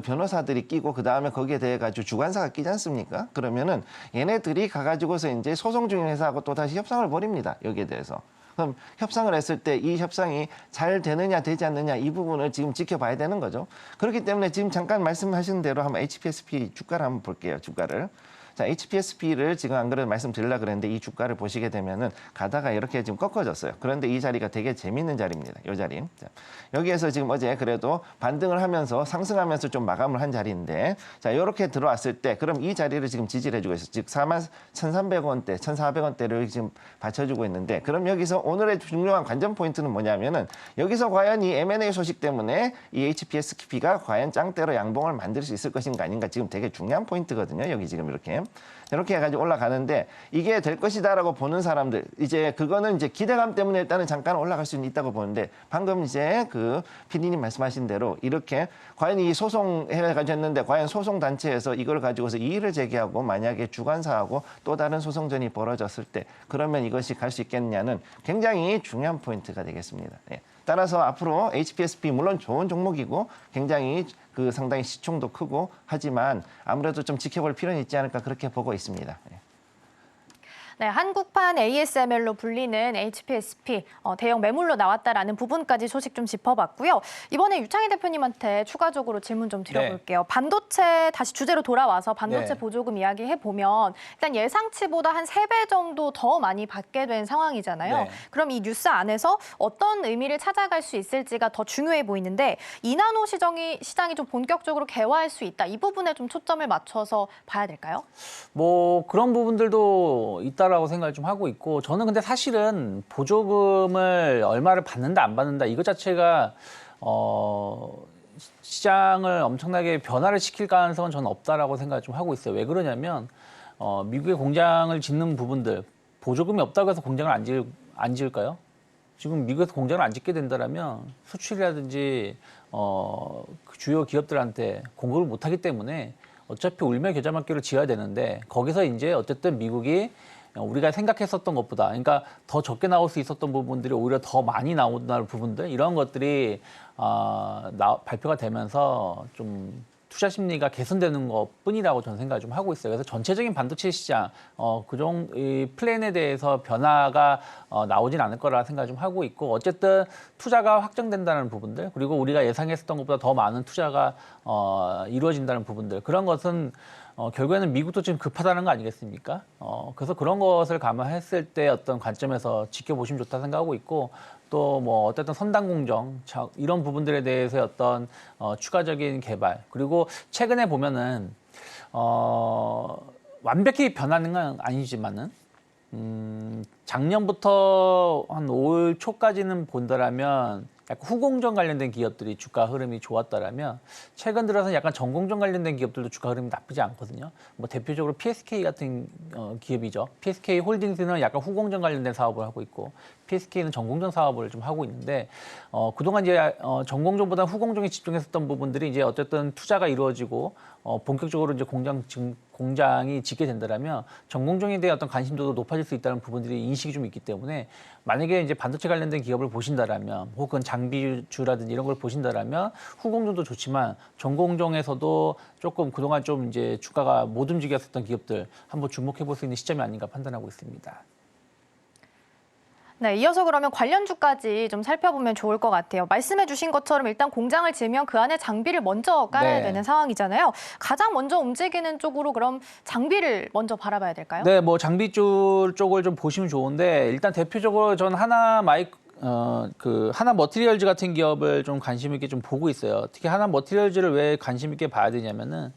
변호사들이 끼고 그 다음에 거기에 대해 가지고 주관사가 끼지 않습니까? 그러면은 얘네들이 가가지고서 이제 소송 중인 회사하고 또 다시 협상을 벌입니다. 여기에 대해서. 그럼 협상을 했을 때 이 협상이 잘 되느냐 되지 않느냐 이 부분을 지금 지켜봐야 되는 거죠. 그렇기 때문에 지금 잠깐 말씀하신 대로 한번 HPSP 주가를 한번 볼게요. 주가를. 자, HPSP를 지금 안 그래도 말씀드리려고 그랬는데 이 주가를 보시게 되면은 가다가 이렇게 지금 꺾어졌어요. 그런데 이 자리가 되게 재밌는 자리입니다. 이 자리. 자, 여기에서 지금 어제 그래도 반등을 하면서 상승하면서 좀 마감을 한 자리인데 자, 이렇게 들어왔을 때 그럼 이 자리를 지금 지지를 해주고 있어요. 즉 41,300원대, 1,400원대를 지금 받쳐주고 있는데 그럼 여기서 오늘의 중요한 관전 포인트는 뭐냐면은 여기서 과연 이 M&A 소식 때문에 이 HPSP가 과연 짱대로 양봉을 만들 수 있을 것인가 아닌가 지금 되게 중요한 포인트거든요. 여기 지금 이렇게 해가지고 올라가는데 이게 될 것이다라고 보는 사람들 이제 그거는 이제 기대감 때문에 일단은 잠깐 올라갈 수는 있다고 보는데 방금 이제 그 PD님 말씀하신 대로 이렇게 과연 이 소송 해가지고 했는데 과연 소송 단체에서 이걸 가지고서 이의를 제기하고 만약에 주관사하고 또 다른 소송전이 벌어졌을 때 그러면 이것이 갈 수 있겠느냐는 굉장히 중요한 포인트가 되겠습니다. 네. 따라서 앞으로 HPSP 물론 좋은 종목이고 굉장히 그 상당히 시총도 크고 하지만 아무래도 좀 지켜볼 필요는 있지 않을까 그렇게 보고 있습니다. 네, 한국판 ASML로 불리는 HPSP 대형 매물로 나왔다라는 부분까지 소식 좀 짚어봤고요. 이번에 유창희 대표님한테 추가적으로 질문 좀 드려볼게요. 반도체 다시 주제로 돌아와서 반도체 보조금 이야기해 보면 일단 예상치보다 한 3배 정도 더 많이 받게 된 상황이잖아요. 네. 그럼 이 뉴스 안에서 어떤 의미를 찾아갈 수 있을지가 더 중요해 보이는데 이나노 시장이 좀 본격적으로 개화할 수 있다. 이 부분에 좀 초점을 맞춰서 봐야 될까요? 뭐 그런 부분들도 있다라고 생각을 좀 하고 있고 저는 근데 사실은 보조금을 얼마를 받는다 안 받는다 이것 자체가 시장을 엄청나게 변화를 시킬 가능성은 저는 없다라고 생각을 좀 하고 있어요. 왜 그러냐면 미국의 공장을 짓는 부분들 보조금이 없다고 해서 공장을 안 지을까요? 지금 미국에서 공장을 안 짓게 된다면 수출이라든지 그 주요 기업들한테 공급을 못하기 때문에 어차피 울며 겨자 먹기로 지어야 되는데 거기서 이제 어쨌든 미국이 우리가 생각했었던 것보다 그러니까 더 적게 나올 수 있었던 부분들이 오히려 더 많이 나오는 부분들 이런 것들이 발표가 되면서 좀 투자 심리가 개선되는 것뿐이라고 저는 생각을 좀 하고 있어요. 그래서 전체적인 반도체 시장 이 플랜에 대해서 변화가 나오진 않을 거라 생각을 좀 하고 있고 어쨌든 투자가 확정된다는 부분들 그리고 우리가 예상했었던 것보다 더 많은 투자가 이루어진다는 부분들 그런 것은 결국에는 미국도 지금 급하다는 거 아니겠습니까? 그래서 그런 것을 감안했을 때 어떤 관점에서 지켜보시면 좋다 생각하고 있고 또 뭐 어쨌든 선단 공정 이런 부분들에 대해서의 어떤 추가적인 개발 그리고 최근에 보면은 완벽히 변하는 건 아니지만은 작년부터 한 올 초까지는 본다라면 약간 후공정 관련된 기업들이 주가 흐름이 좋았다라면 최근 들어서는 약간 전공정 관련된 기업들도 주가 흐름이 나쁘지 않거든요. 뭐 대표적으로 PSK 같은 기업이죠. PSK 홀딩스는 약간 후공정 관련된 사업을 하고 있고 PSK는 전공정 사업을 좀 하고 있는데 그동안 이제 전공정보다 후공정에 집중했었던 부분들이 이제 어쨌든 투자가 이루어지고 본격적으로 이제 공장이 짓게 된다라면 전공정에 대한 어떤 관심도도 높아질 수 있다는 부분들이 인식이 좀 있기 때문에 만약에 이제 반도체 관련된 기업을 보신다라면 혹은 장비주라든지 이런 걸 보신다라면 후공정도 좋지만 전공정에서도 조금 그동안 좀 이제 주가가 못 움직였었던 기업들 한번 주목해 볼 수 있는 시점이 아닌가 판단하고 있습니다. 네, 이어서 그러면 관련주까지 좀 살펴보면 좋을 것 같아요. 말씀해 주신 것처럼 일단 공장을 지으면 그 안에 장비를 먼저 깔아야 되는 상황이잖아요. 가장 먼저 움직이는 쪽으로 그럼 장비를 먼저 바라봐야 될까요? 네, 뭐 장비 쪽을 좀 보시면 좋은데 일단 대표적으로 전 하나 머티리얼즈 같은 기업을 좀 관심 있게 좀 보고 있어요. 특히 하나 머티리얼즈를 왜 관심 있게 봐야 되냐면은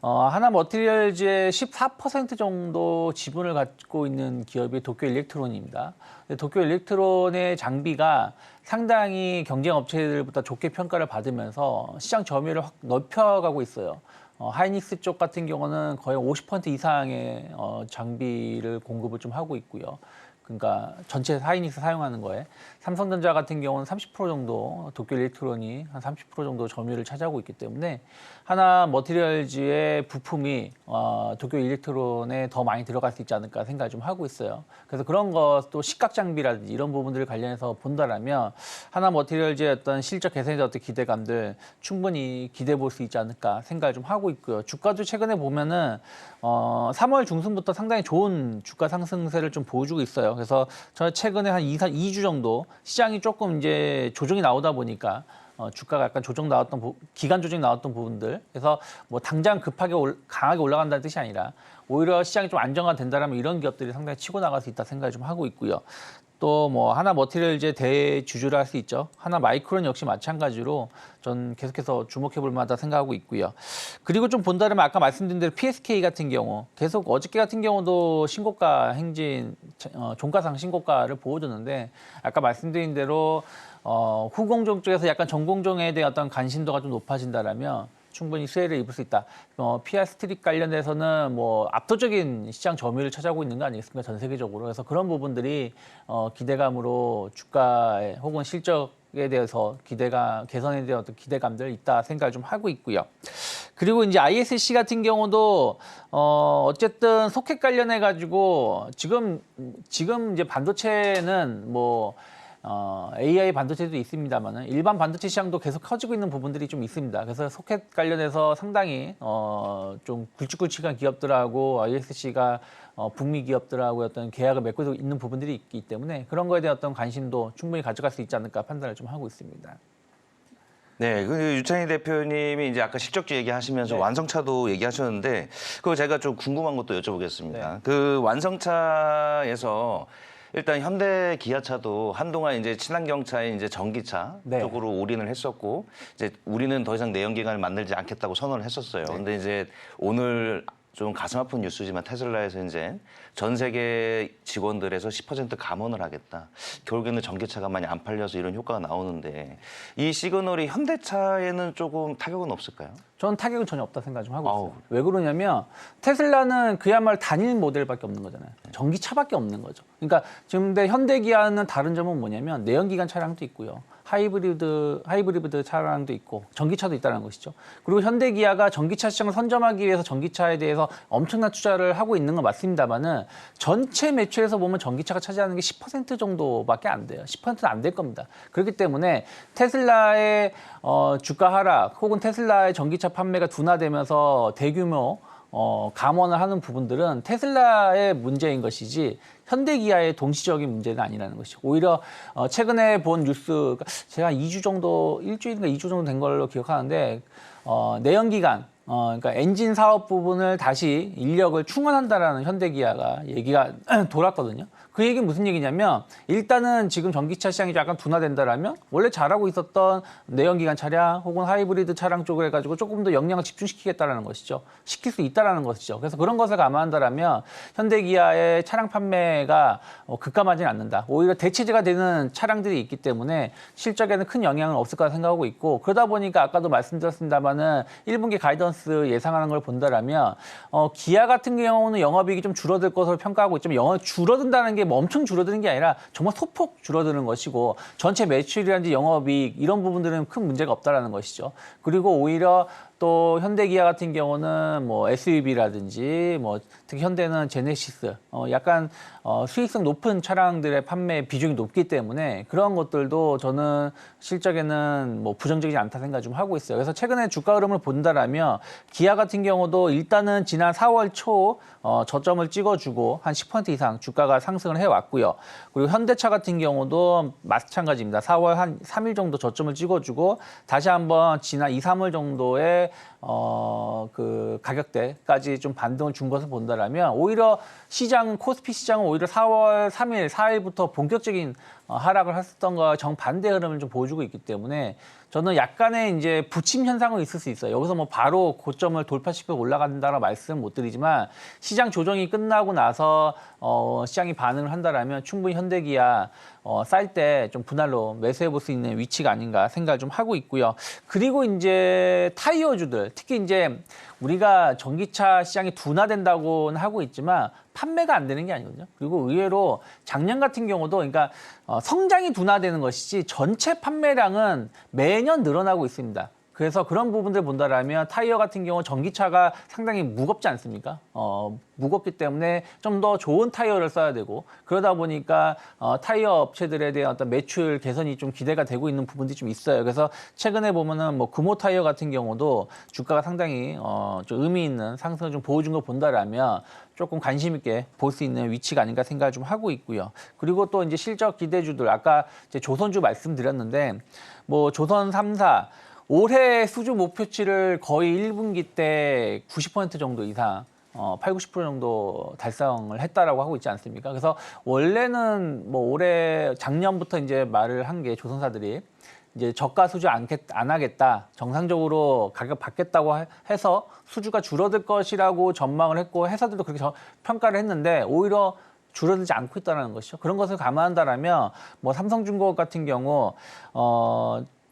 하나 머티리얼즈의 14% 정도 지분을 갖고 있는 기업이 도쿄 일렉트론입니다. 도쿄 일렉트론의 장비가 상당히 경쟁 업체들보다 좋게 평가를 받으면서 시장 점유율을 확 넓혀가고 있어요. 하이닉스 쪽 같은 경우는 거의 50% 이상의 장비를 공급을 좀 하고 있고요. 그러니까 전체 하이닉스 사용하는 거에 삼성전자 같은 경우는 30% 정도, 도쿄 일렉트론이 한 30% 정도 점유율을 차지하고 있기 때문에 하나 머티리얼즈의 부품이 도쿄 일렉트론에 더 많이 들어갈 수 있지 않을까 생각을 좀 하고 있어요. 그래서 그런 것도 시각 장비라든지 이런 부분들을 관련해서 본다라면 하나 머티리얼즈의 어떤 실적 개선에 대한 어떤 기대감들 충분히 기대해 볼 수 있지 않을까 생각을 좀 하고 있고요. 주가도 최근에 보면은 3월 중순부터 상당히 좋은 주가 상승세를 좀 보여주고 있어요. 그래서 저는 최근에 한 2주 정도 시장이 조금 이제 조정이 나오다 보니까 주가가 약간 기간 조정이 나왔던 부분들. 그래서 뭐 당장 급하게 강하게 올라간다는 뜻이 아니라 오히려 시장이 좀 안정화 된다라면 이런 기업들이 상당히 치고 나갈 수 있다 생각을 좀 하고 있고요. 또 뭐 하나 머티리얼즈의 대주주를 할 수 있죠. 하나 마이크론 역시 마찬가지로 전 계속해서 주목해 볼 만하다 생각하고 있고요. 그리고 좀 본다면 아까 말씀드린 대로 PSK 같은 경우 계속 어저께 같은 경우도 신고가 행진 종가상 신고가를 보여줬는데 아까 말씀드린 대로 후공정 쪽에서 약간 전공정에 대한 어떤 관심도가 좀 높아진다라면 충분히 수혜를 입을 수 있다. PR 스트릿 관련해서는 뭐 압도적인 시장 점유율을 차지하고 있는 거 아니겠습니까? 전 세계적으로. 그래서 그런 부분들이 기대감으로 주가에 혹은 실적에 대해서 개선에 대한 어떤 기대감들 있다 생각을 좀 하고 있고요. 그리고 이제 ISC 같은 경우도 어쨌든 소켓 관련해 가지고 지금 이제 반도체는 뭐 AI 반도체도 있습니다만은 일반 반도체 시장도 계속 커지고 있는 부분들이 좀 있습니다. 그래서 소켓 관련해서 상당히 좀 굵직굵직한 기업들하고 ISC가 북미 기업들하고 어떤 계약을 맺고 있는 부분들이 있기 때문에 그런 거에 대한 어떤 관심도 충분히 가져갈 수 있지 않을까 판단을 좀 하고 있습니다. 네, 그 유창희 대표님이 이제 아까 실적주 얘기하시면서 완성차도 얘기하셨는데 그거 제가 좀 궁금한 것도 여쭤보겠습니다. 그 완성차에서 일단 현대 기아차도 한동안 이제 친환경차인 이제 전기차 쪽으로 올인을 했었고 이제 우리는 더 이상 내연기관을 만들지 않겠다고 선언을 했었어요. 근데 이제 오늘 좀 가슴 아픈 뉴스지만 테슬라에서 이제 전 세계 직원들에서 10% 감원을 하겠다. 결국에는 전기차가 많이 안 팔려서 이런 효과가 나오는데 이 시그널이 현대차에는 조금 타격은 없을까요? 저는 타격은 전혀 없다 생각 좀 하고 있어요. 왜 그러냐면 테슬라는 그야말로 단일 모델밖에 없는 거잖아요. 전기차밖에 없는 거죠. 그러니까 지금 근데 현대기아는 다른 점은 뭐냐면 내연기관 차량도 있고요. 하이브리드 차량도 있고 전기차도 있다는 것이죠. 그리고 현대기아가 전기차 시장을 선점하기 위해서 전기차에 대해서 엄청난 투자를 하고 있는 건 맞습니다만은 전체 매출에서 보면 전기차가 차지하는 게 10% 정도밖에 안 돼요. 10%는 안 될 겁니다. 그렇기 때문에 테슬라의 주가 하락 혹은 테슬라의 전기차 판매가 둔화되면서 대규모 감원을 하는 부분들은 테슬라의 문제인 것이지 현대기아의 동시적인 문제는 아니라는 것이죠. 오히려 최근에 본 뉴스, 제가 2주 정도, 일주일인가 2주 정도 된 걸로 기억하는데 내연기관, 그러니까 엔진 사업 부분을 다시 인력을 충원한다라는 현대기아가 얘기가 돌았거든요. 그 얘기는 무슨 얘기냐면 일단은 지금 전기차 시장이 약간 둔화된다라면 원래 잘하고 있었던 내연기관 차량 혹은 하이브리드 차량 쪽을 해가지고 조금 더 역량을 집중시키겠다라는 것이죠. 시킬 수 있다라는 것이죠. 그래서 그런 것을 감안한다라면 현대기아의 차량 판매가 급감하지는 않는다. 오히려 대체제가 되는 차량들이 있기 때문에 실적에는 큰 영향은 없을 거라 생각하고 있고 그러다 보니까 아까도 말씀드렸습니다만은 1분기 가이던스 예상하는 걸 본다라면 기아 같은 경우는 영업이익이 좀 줄어들 것으로 평가하고 있지만 영업이 줄어든다는 게 뭐 엄청 줄어드는 게 아니라 정말 소폭 줄어드는 것이고 전체 매출이라든지 영업이익 이런 부분들은 큰 문제가 없다라는 것이죠. 그리고 오히려 또 현대기아 같은 경우는 뭐 SUV라든지 뭐 특히 현대는 제네시스 약간 수익성 높은 차량들의 판매 비중이 높기 때문에 그런 것들도 저는 실적에는 뭐 부정적이지 않다 생각 좀 하고 있어요. 그래서 최근에 주가 흐름을 본다라면 기아 같은 경우도 일단은 지난 4월 초 저점을 찍어주고 한 10% 이상 주가가 상승을 해왔고요. 그리고 현대차 같은 경우도 마찬가지입니다. 4월 한 3일 정도 저점을 찍어주고 다시 한번 지난 2, 3월 정도의 그 가격대까지 좀 반등을 준 것을 본다라면 오히려 코스피 시장은 오히려 4월 3일, 4일부터 본격적인 하락을 했었던 거와 정반대 흐름을 좀 보여주고 있기 때문에 저는 약간의 이제 부침 현상은 있을 수 있어요. 여기서 뭐 바로 고점을 돌파시키고 올라간다라고 말씀은 못 드리지만 시장 조정이 끝나고 나서 시장이 반응을 한다라면 충분히 현대기아 쌀 때 좀 분할로 매수해 볼 수 있는 위치가 아닌가 생각을 좀 하고 있고요. 그리고 이제 타이어주들 특히 이제 우리가 전기차 시장이 둔화된다고는 하고 있지만 판매가 안 되는 게 아니거든요. 그리고 의외로 작년 같은 경우도 그러니까 성장이 둔화되는 것이지 전체 판매량은 매년 늘어나고 있습니다. 그래서 그런 부분들 본다라면 타이어 같은 경우 전기차가 상당히 무겁지 않습니까? 무겁기 때문에 좀 더 좋은 타이어를 써야 되고 그러다 보니까 타이어 업체들에 대한 어떤 매출 개선이 좀 기대가 되고 있는 부분들이 좀 있어요. 그래서 최근에 보면은 뭐 금호 타이어 같은 경우도 주가가 상당히 좀 의미 있는 상승을 좀 보여준 걸 본다라면 조금 관심 있게 볼 수 있는 위치가 아닌가 생각을 좀 하고 있고요. 그리고 또 이제 실적 기대주들 아까 이제 조선주 말씀드렸는데 뭐 조선 3사 올해 수주 목표치를 거의 1분기 때 90% 정도 이상 8, 90% 정도 달성을 했다라고 하고 있지 않습니까? 그래서 원래는 뭐 올해 작년부터 이제 말을 한 게 조선사들이 이제 저가 수주 안 하겠다. 정상적으로 가격 받겠다고 해서 수주가 줄어들 것이라고 전망을 했고 회사들도 그렇게 평가를 했는데 오히려 줄어들지 않고 있다는 것이죠. 그런 것을 감안한다라면 뭐 삼성중공업 같은 경우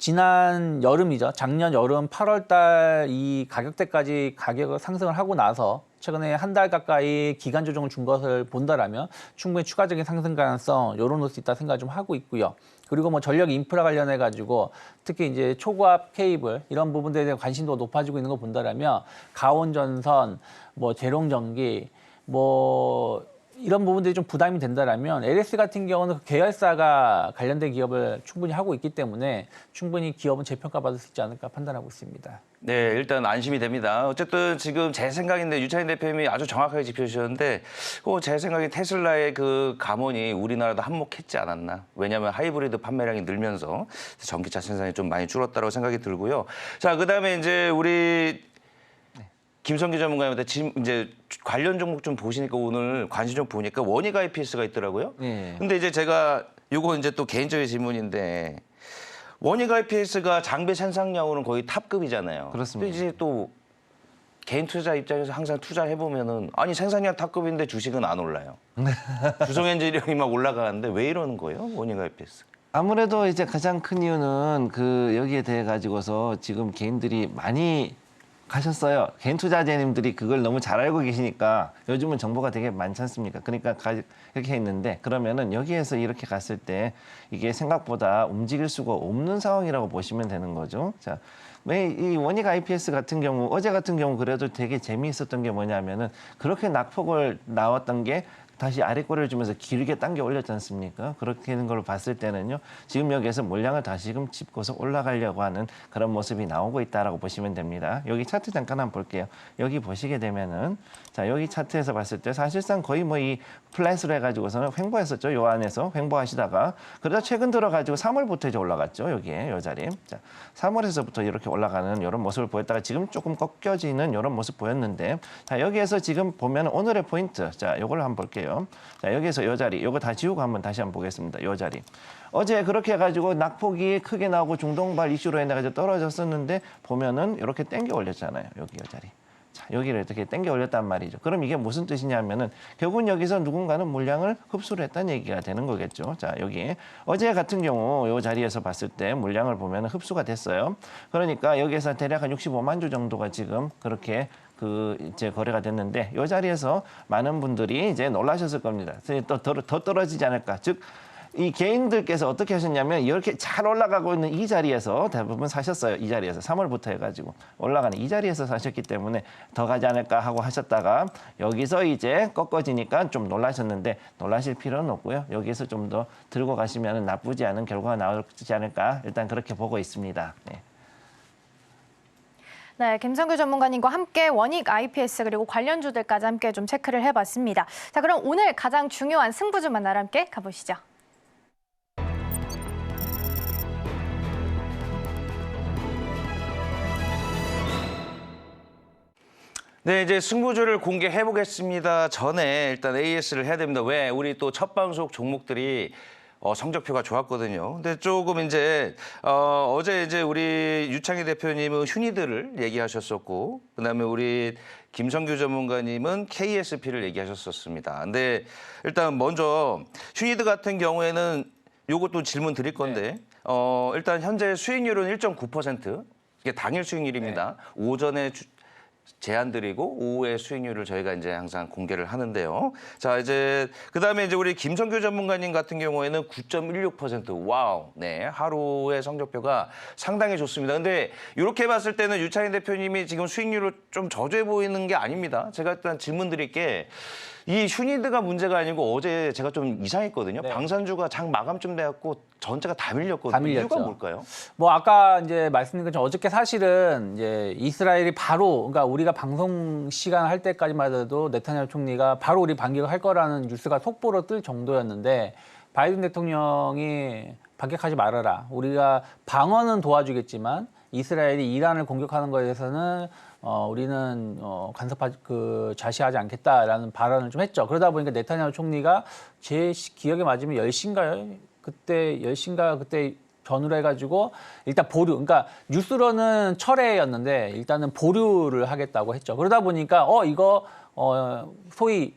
지난 여름이죠. 작년 여름 8월 달 이 가격대까지 가격을 상승을 하고 나서 최근에 한 달 가까이 기간 조정을 준 것을 본다라면 충분히 추가적인 상승 가능성 열어놓을 수 있다 생각을 좀 하고 있고요. 그리고 뭐 전력 인프라 관련해 가지고 특히 이제 초고압 케이블 이런 부분들에 대한 관심도가 높아지고 있는 거 본다라면 가온전선, 뭐 재롱전기, 뭐 이런 부분들이 좀 부담이 된다라면 LS 같은 경우는 그 계열사가 관련된 기업을 충분히 하고 있기 때문에 충분히 기업은 재평가받을 수 있지 않을까 판단하고 있습니다. 네, 일단 안심이 됩니다. 어쨌든 지금 제 생각인데 유찬희 대표님이 아주 정확하게 짚어주셨는데 제 생각에 테슬라의 그 감원이 우리나라도 한몫했지 않았나. 왜냐하면 하이브리드 판매량이 늘면서 전기차 생산이 좀 많이 줄었다고 생각이 들고요. 자, 그다음에 이제 우리 김성기 전문가님한테 지금 이제 관련 종목 좀 보시니까 오늘 관심 좀 보니까 원익 IPS가 있더라고요. 네. 근데 이제 제가 요거 이제 또 개인적인 질문인데 원익 IPS가 장비 생산량으로는 거의 탑급이잖아요. 그렇습니다. 근데 이제 또 개인 투자 입장에서 항상 투자해 보면은 아니 생산량 탑급인데 주식은 안 올라요. 주성엔지니어링이 막 올라가는데 왜 이러는 거예요? 원익 IPS. 아무래도 이제 가장 큰 이유는 그 여기에 대해 가지고서 지금 개인들이 많이 가셨어요. 개인 투자자님들이 그걸 너무 잘 알고 계시니까 요즘은 정보가 되게 많지 않습니까? 그러니까 이렇게 했는데 그러면은 여기에서 이렇게 갔을 때 이게 생각보다 움직일 수가 없는 상황이라고 보시면 되는 거죠. 자, 이 원익 IPS 같은 경우 어제 같은 경우 그래도 되게 재미있었던 게 뭐냐면은 그렇게 낙폭을 나왔던 게 다시 아래 꼬리를 주면서 길게 당겨 올렸지 않습니까? 그렇게 하는 걸 봤을 때는요. 지금 여기에서 물량을 다시금 짚고서 올라가려고 하는 그런 모습이 나오고 있다라고 보시면 됩니다. 여기 차트 잠깐 한번 볼게요. 여기 보시게 되면은 자, 여기 차트에서 봤을 때 사실상 거의 뭐 이 플랫으로 해가지고서는 횡보했었죠. 요 안에서 횡보하시다가 그러다 최근 들어가지고 3월부터 이제 올라갔죠. 여기에 요 자리. 자, 3월에서부터 이렇게 올라가는 이런 모습을 보였다가 지금 조금 꺾여지는 이런 모습 보였는데 자, 여기에서 지금 보면 오늘의 포인트. 자, 요걸 한번 볼게요. 자, 여기서 요 자리, 요거 다 지우고 한번 다시 한번 보겠습니다. 요 자리. 어제 그렇게 해가지고 낙폭이 크게 나오고 중동발 이슈로 해가지고 떨어졌었는데 보면은 이렇게 땡겨 올렸잖아요. 여기 요 자리. 자, 여기를 이렇게 땡겨 올렸단 말이죠. 그럼 이게 무슨 뜻이냐면은 결국은 여기서 누군가는 물량을 흡수를 했다는 얘기가 되는 거겠죠. 자, 여기 어제 같은 경우 요 자리에서 봤을 때 물량을 보면 흡수가 됐어요. 그러니까 여기에서 대략 한 65만 주 정도가 지금 그렇게 이제 거래가 됐는데 이 자리에서 많은 분들이 이제 놀라셨을 겁니다. 더 떨어지지 않을까. 즉, 이 개인들께서 어떻게 하셨냐면 이렇게 잘 올라가고 있는 이 자리에서 대부분 사셨어요. 이 자리에서 3월부터 해가지고 올라가는 이 자리에서 사셨기 때문에 더 가지 않을까 하고 하셨다가 여기서 이제 꺾어지니까 좀 놀라셨는데 놀라실 필요는 없고요. 여기서 좀 더 들고 가시면 나쁘지 않은 결과가 나오지 않을까 일단 그렇게 보고 있습니다. 네. 네, 김성규 전문가님과 함께 원익 IPS 그리고 관련주들까지 함께 좀 체크를 해봤습니다. 자, 그럼 오늘 가장 중요한 승부주 만나러 함께 가보시죠. 네, 이제 승부주를 공개해 보겠습니다. 전에 일단 AS를 해야 됩니다. 왜? 우리 또 첫 방송 종목들이 성적표가 좋았거든요. 근데 조금 이제 어제 이제 우리 유창희 대표님은 휴니드를 얘기하셨었고, 그다음에 우리 김성규 전문가님은 KSP를 얘기하셨었습니다. 근데 일단 먼저 휴니드 같은 경우에는 요것도 질문 드릴 건데 일단 현재 수익률은 1.9%. 이게 당일 수익률입니다. 오전에 제한드리고 오후에 수익률을 저희가 이제 항상 공개를 하는데요. 자, 이제 그다음에 이제 우리 김성규 전문가님 같은 경우에는 9.16%. 와우. 네. 하루의 성적표가 상당히 좋습니다. 근데 이렇게 봤을 때는 유창희 대표님이 지금 수익률을 좀 저조해 보이는 게 아닙니다. 제가 일단 질문 드릴게 이 휴니드가 문제가 아니고 어제 제가 좀 이상했거든요. 네. 방산주가 장 마감쯤 돼갖고 전체가 다 밀렸거든요. 다 밀렸죠. 이유가 뭘까요? 뭐 아까 이제 말씀드린 것처럼 어저께 사실은 이제 이스라엘이 바로 그러니까 우리가 방송 시간 할 때까지만 해도 네타냐후 총리가 바로 우리 반격을 할 거라는 뉴스가 속보로 뜰 정도였는데 바이든 대통령이 반격하지 말아라. 우리가 방어는 도와주겠지만 이스라엘이 이란을 공격하는 것에 대해서는 우리는 좌시하지 않겠다라는 발언을 좀 했죠. 그러다 보니까 네타냐후 총리가 제 기억에 맞으면 10시인가요? 그때 10시인가 그때 전후로 해가지고 일단 보류, 그러니까 뉴스로는 철회였는데 일단은 보류를 하겠다고 했죠. 그러다 보니까 이거 소위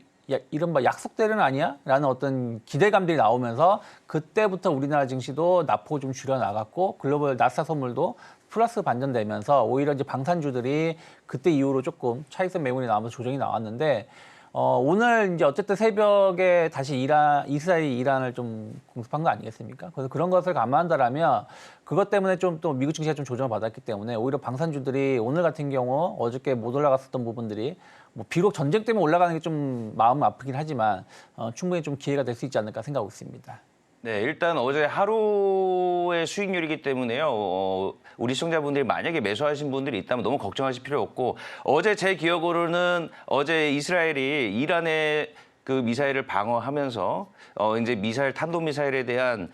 이른바 약속대로는 아니야? 라는 어떤 기대감들이 나오면서 그때부터 우리나라 증시도 낙폭 좀 줄여 나갔고 글로벌 나스닥 선물도 플러스 반전되면서 오히려 이제 방산주들이 그때 이후로 조금 차익선 매물이 나오면서 조정이 나왔는데 오늘 이제 어쨌든 새벽에 다시 이스라엘이 이란을 좀 공습한 거 아니겠습니까? 그래서 그런 것을 감안한다라면 그것 때문에 좀 또 미국 증시가 좀 조정을 받았기 때문에 오히려 방산주들이 오늘 같은 경우 어저께 못 올라갔었던 부분들이 뭐 비록 전쟁 때문에 올라가는 게 좀 마음 아프긴 하지만 충분히 좀 기회가 될 수 있지 않을까 생각하고 있습니다. 네, 일단 어제 하루의 수익률이기 때문에요. 우리 시청자분들이 만약에 매수하신 분들이 있다면 너무 걱정하실 필요 없고 어제 제 기억으로는 어제 이스라엘이 이란의 그 미사일을 방어하면서 이제 미사일 탄도미사일에 대한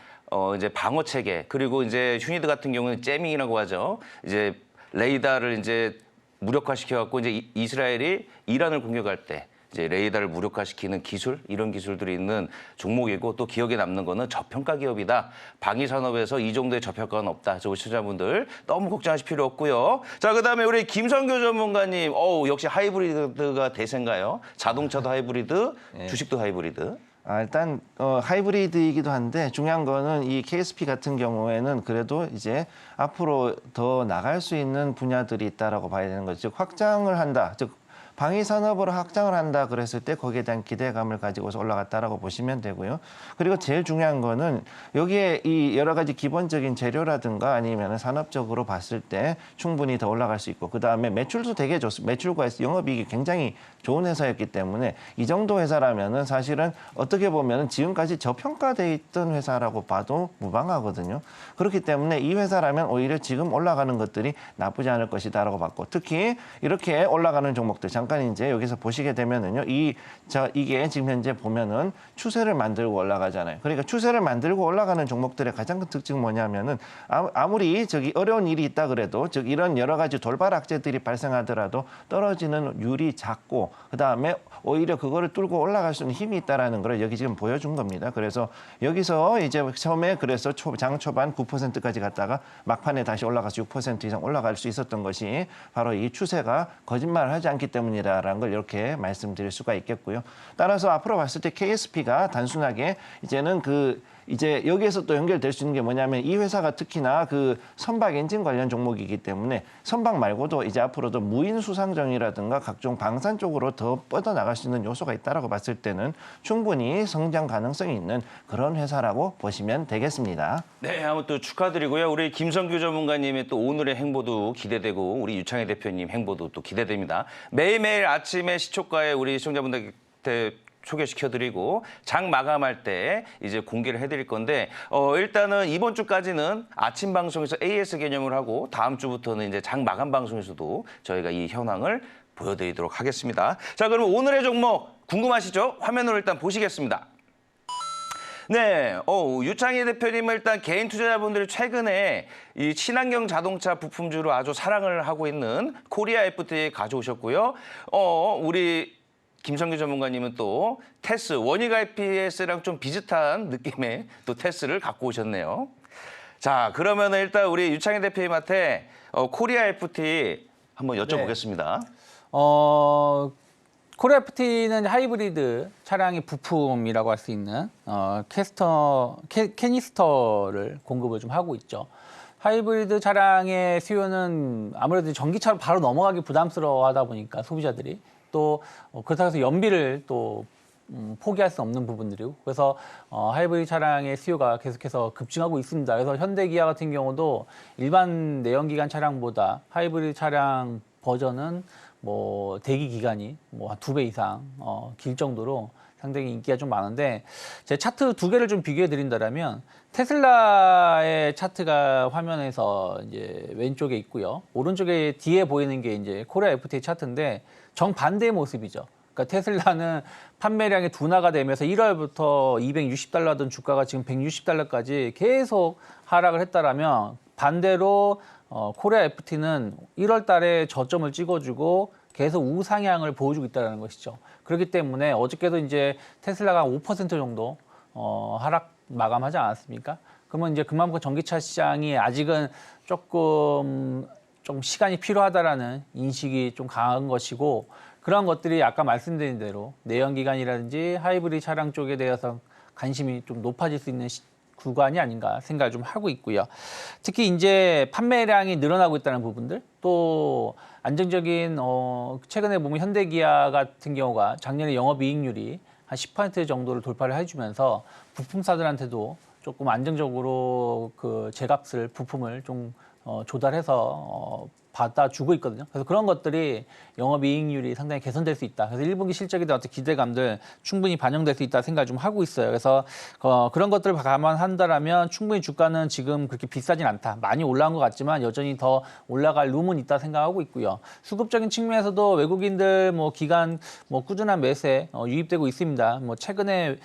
이제 방어 체계 그리고 이제 휴니드 같은 경우는 째밍이라고 하죠. 이제 레이더를 이제 무력화시켜 갖고 이제 이스라엘이 이란을 공격할 때 이제 레이더를 무력화시키는 기술 이런 기술들이 있는 종목이고 또 기억에 남는 거는 저평가 기업이다. 방위 산업에서 이 정도의 저평가는 없다. 저 시청자분들 너무 걱정하실 필요 없고요. 자, 그다음에 우리 김성규 전문가님, 역시 하이브리드가 대세인가요? 자동차도 하이브리드, 주식도 하이브리드. 일단 하이브리드이기도 한데 중요한 거는 이 KSP 같은 경우에는 그래도 이제 앞으로 더 나갈 수 있는 분야들이 있다라고 봐야 되는 거죠. 즉 확장을 한다. 즉 방위 산업으로 확장을 한다 그랬을 때 거기에 대한 기대감을 가지고서 올라갔다라고 보시면 되고요. 그리고 제일 중요한 거는 여기에 이 여러 가지 기본적인 재료라든가 아니면 산업적으로 봤을 때 충분히 더 올라갈 수 있고 그다음에 매출도 되게 좋습니다. 매출과 영업이익이 굉장히 좋은 회사였기 때문에 이 정도 회사라면은 사실은 어떻게 보면은 지금까지 저평가돼 있던 회사라고 봐도 무방하거든요. 그렇기 때문에 이 회사라면 오히려 지금 올라가는 것들이 나쁘지 않을 것이다라고 봤고 특히 이렇게 올라가는 종목들 잠깐 이제 여기서 보시게 되면은요. 이게 지금 현재 보면은 추세를 만들고 올라가잖아요. 그러니까 추세를 만들고 올라가는 종목들의 가장 큰 특징은 뭐냐면은 아무리 어려운 일이 있다 그래도 즉 이런 여러 가지 돌발 악재들이 발생하더라도 떨어지는 율이 작고 그다음에 오히려 그거를 뚫고 올라갈 수 있는 힘이 있다라는 걸 여기 지금 보여준 겁니다. 그래서 여기서 이제 처음에 그래서 장 초반 9%까지 갔다가 막판에 다시 올라가서 6% 이상 올라갈 수 있었던 것이 바로 이 추세가 거짓말을 하지 않기 때문이다라는 걸 이렇게 말씀드릴 수가 있겠고요. 따라서 앞으로 봤을 때 KSP가 단순하게 이제는 이제 여기에서 또 연결될 수 있는 게 뭐냐면 이 회사가 특히나 그 선박 엔진 관련 종목이기 때문에 선박 말고도 이제 앞으로도 무인 수상정이라든가 각종 방산 쪽으로 더 뻗어나갈 수 있는 요소가 있다라고 봤을 때는 충분히 성장 가능성이 있는 그런 회사라고 보시면 되겠습니다. 네, 아무튼 축하드리고요. 우리 김성규 전문가님의 또 오늘의 행보도 기대되고 우리 유창희 대표님 행보도 또 기대됩니다. 매일매일 아침에 시초가에 우리 시청자분들한테 소개시켜드리고 장 마감할 때 이제 공개를 해드릴 건데 일단은 이번 주까지는 아침 방송에서 AS 개념을 하고 다음 주부터는 이제 장 마감 방송에서도 저희가 이 현황을 보여드리도록 하겠습니다. 자, 그럼 오늘의 종목 궁금하시죠? 화면으로 일단 보시겠습니다. 네, 유창희 대표님은 일단 개인 투자자분들이 최근에 이 친환경 자동차 부품주로 아주 사랑을 하고 있는 코리아 FT 가져오셨고요. 우리 김성규 전문가님은 또 테스, 원익 IPS랑 좀 비슷한 느낌의 또 테스를 갖고 오셨네요. 자, 그러면 일단 우리 유창희 대표님한테 코리아 FT 한번 여쭤보겠습니다. 코리아 FT는 하이브리드 차량의 부품이라고 할 수 있는 캐니스터를 공급을 좀 하고 있죠. 하이브리드 차량의 수요는 아무래도 전기차로 바로 넘어가기 부담스러워하다 보니까 소비자들이 또 그렇다고 해서 연비를 또 포기할 수 없는 부분들이고 그래서 하이브리드 차량의 수요가 계속해서 급증하고 있습니다. 그래서 현대기아 같은 경우도 일반 내연기관 차량보다 하이브리드 차량 버전은 뭐 대기 기간이 뭐 한 2배 이상 길 정도로 상당히 인기가 좀 많은데 제 차트 두 개를 좀 비교해 드린다면 테슬라의 차트가 화면에서 이제 왼쪽에 있고요. 오른쪽에 뒤에 보이는 게 이제 코리아 FT 차트인데 정반대의 모습이죠. 그러니까 테슬라는 판매량이 둔화가 되면서 1월부터 260달러 하던 주가가 지금 160달러까지 계속 하락을 했다라면 반대로 코리아 FT는 1월 달에 저점을 찍어주고 계속 우상향을 보여주고 있다는 것이죠. 그렇기 때문에 어저께도 이제 테슬라가 5% 정도 하락 마감하지 않았습니까? 그러면 이제 그만큼 전기차 시장이 아직은 조금 좀 시간이 필요하다라는 인식이 좀 강한 것이고 그런 것들이 아까 말씀드린 대로 내연기관이라든지 하이브리드 차량 쪽에 대해서 관심이 좀 높아질 수 있는 구간이 아닌가 생각을 좀 하고 있고요. 특히 이제 판매량이 늘어나고 있다는 부분들 또 안정적인 최근에 보면 현대기아 같은 경우가 작년에 영업이익률이 한 10% 정도를 돌파를 해주면서 부품사들한테도 조금 안정적으로 그 제값을 부품을 좀 조달해서 받아주고 있거든요. 그래서 그런 것들이 영업이익률이 상당히 개선될 수 있다. 그래서 1분기 실적에 대한 어떤 기대감들 충분히 반영될 수 있다 생각을 좀 하고 있어요. 그래서 그런 것들을 감안한다라면 충분히 주가는 지금 그렇게 비싸진 않다. 많이 올라간 것 같지만 여전히 더 올라갈 룸은 있다 생각하고 있고요. 수급적인 측면에서도 외국인들 뭐 기간 뭐 꾸준한 매수에 유입되고 있습니다. 뭐 최근에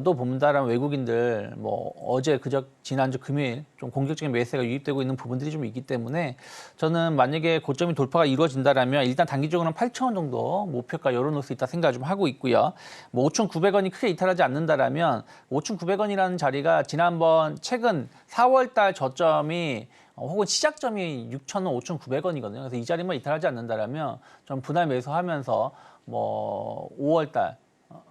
또 본다라면 외국인들 뭐 어제 지난주 금요일 좀 공격적인 매수가 유입되고 있는 부분들이 좀 있기 때문에 저는 만약에 고점이 돌파가 이루어진다라면 일단 단기적으로는 8,000원 정도 목표가 열어놓을 수 있다 생각 좀 하고 있고요. 뭐 5,900원이 크게 이탈하지 않는다라면 5,900원이라는 자리가 지난번 최근 4월달 저점이 혹은 시작점이 6,000원, 5,900원이거든요. 그래서 이 자리만 이탈하지 않는다라면 좀 분할 매수하면서 뭐 5월달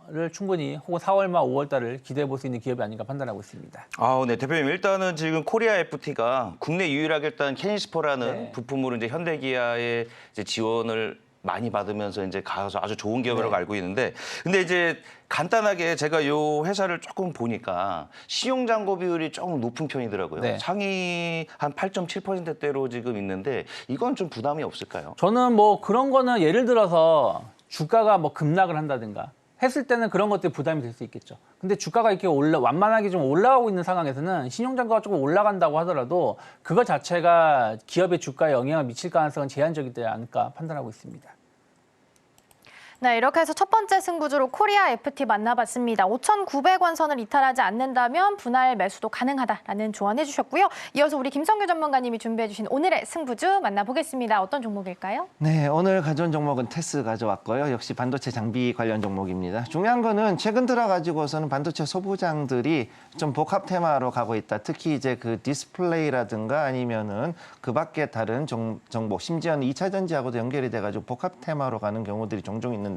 를 충분히 혹은 4월 말 5월 달을 기대해 볼 수 있는 기업이 아닌가 판단하고 있습니다. 네, 대표님 일단은 지금 코리아 FT가 국내 유일하게 일단 캐니스퍼라는 네. 부품으로 이제 현대기아의 이제 지원을 많이 받으면서 이제 가서 아주 좋은 기업이라고 네. 알고 있는데 근데 이제 간단하게 제가 요 회사를 조금 보니까 시용 잔고 비율이 조금 높은 편이더라고요. 네. 상위 한 8.7%대로 지금 있는데 이건 좀 부담이 없을까요? 저는 뭐 그런 거는 예를 들어서 주가가 뭐 급락을 한다든가 했을 때는 그런 것들이 부담이 될 수 있겠죠. 근데 주가가 이렇게 완만하게 좀 올라가고 있는 상황에서는 신용잔고가 조금 올라간다고 하더라도 그거 자체가 기업의 주가에 영향을 미칠 가능성은 제한적이지 않을까 판단하고 있습니다. 네, 이렇게 해서 첫 번째 승부주로 코리아 FT 만나봤습니다. 5,900원 선을 이탈하지 않는다면 분할 매수도 가능하다라는 조언해 주셨고요. 이어서 우리 김성규 전문가님이 준비해 주신 오늘의 승부주 만나보겠습니다. 어떤 종목일까요? 네, 오늘 가져온 종목은 테스 가져왔고요. 역시 반도체 장비 관련 종목입니다. 중요한 거는 최근 들어가지고서는 반도체 소부장들이 좀 복합 테마로 가고 있다. 특히 이제 그 디스플레이라든가 아니면은 그 밖에 다른 종목, 심지어는 2차 전지하고도 연결이 돼가지고 복합 테마로 가는 경우들이 종종 있는데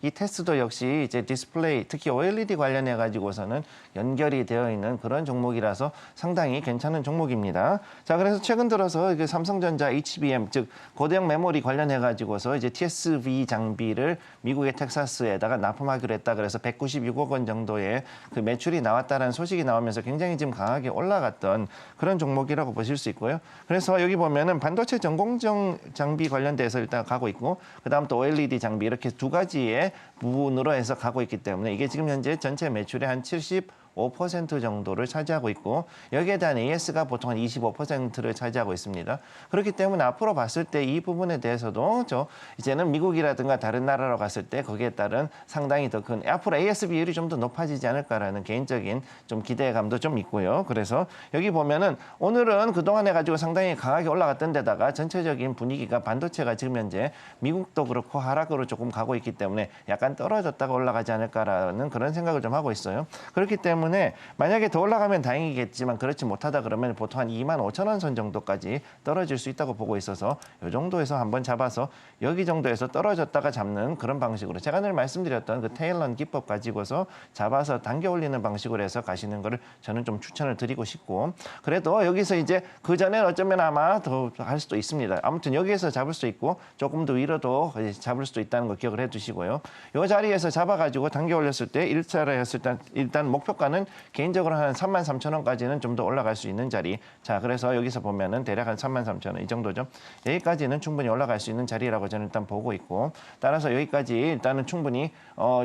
이 테스도 역시 이제 디스플레이, 특히 OLED 관련해 가지고서는 연결이 되어 있는 그런 종목이라서 상당히 괜찮은 종목입니다. 자, 그래서 최근 들어서 이게 삼성전자 HBM, 즉 고대형 메모리 관련해 가지고서 이제 TSV 장비를 미국의 텍사스에다가 납품하기로 했다. 그래서 196억 원 정도의 그 매출이 나왔다는 소식이 나오면서 굉장히 지금 강하게 올라갔던 그런 종목이라고 보실 수 있고요. 그래서 여기 보면은 반도체 전공정 장비 관련돼서 일단 가고 있고, 그다음 또 OLED 장비 이렇게 두 가지의 부분으로 해서 가고 있기 때문에 이게 지금 현재 전체 매출의 한 75% 5% 정도를 차지하고 있고 여기에 대한 AS가 보통 한 25%를 차지하고 있습니다. 그렇기 때문에 앞으로 봤을 때 이 부분에 대해서도 이제는 미국이라든가 다른 나라로 갔을 때 거기에 따른 상당히 더 큰 앞으로 AS 비율이 좀 더 높아지지 않을까라는 개인적인 좀 기대감도 좀 있고요. 그래서 여기 보면은 오늘은 그동안 해가지고 상당히 강하게 올라갔던 데다가 전체적인 분위기가 반도체가 지금 현재 미국도 그렇고 하락으로 조금 가고 있기 때문에 약간 떨어졌다가 올라가지 않을까라는 그런 생각을 좀 하고 있어요. 그렇기 때문에 만약에 더 올라가면 다행이겠지만 그렇지 못하다 그러면 보통 한 25,000원 선 정도까지 떨어질 수 있다고 보고 있어서 이 정도에서 한번 잡아서 여기 정도에서 떨어졌다가 잡는 그런 방식으로 제가 늘 말씀드렸던 그 테일런 기법 가지고서 잡아서 당겨 올리는 방식으로 해서 가시는 거를 저는 좀 추천을 드리고 싶고 그래도 여기서 이제 그 전에 어쩌면 아마 더 할 수도 있습니다. 아무튼 여기에서 잡을 수 있고 조금 더 위로도 잡을 수도 있다는 거 기억을 해두시고요. 이 자리에서 잡아가지고 당겨 올렸을 때 1차를 했을 때 일단 목표가는 개인적으로 한 33,000원까지는 좀 더 올라갈 수 있는 자리. 자, 그래서 여기서 보면은 대략 한 33,000원 이 정도죠. 여기까지는 충분히 올라갈 수 있는 자리라고 저는 일단 보고 있고 따라서 여기까지 일단은 충분히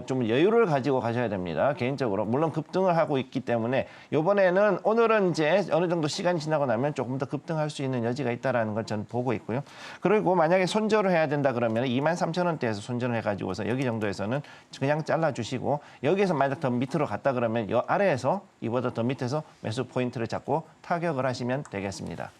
좀 여유를 가지고 가셔야 됩니다. 개인적으로 물론 급등을 하고 있기 때문에 이번에는 오늘은 이제 어느 정도 시간이 지나고 나면 조금 더 급등할 수 있는 여지가 있다라는 걸 저는 보고 있고요. 그리고 만약에 손절을 해야 된다 그러면 23,000원대에서 손절을 해가지고서 여기 정도에서는 그냥 잘라주시고 여기에서 만약 더 밑으로 갔다 그러면 이 아래에서 이보다 더 밑에서 매수 포인트를 잡고 타격을 하시면 되겠습니다.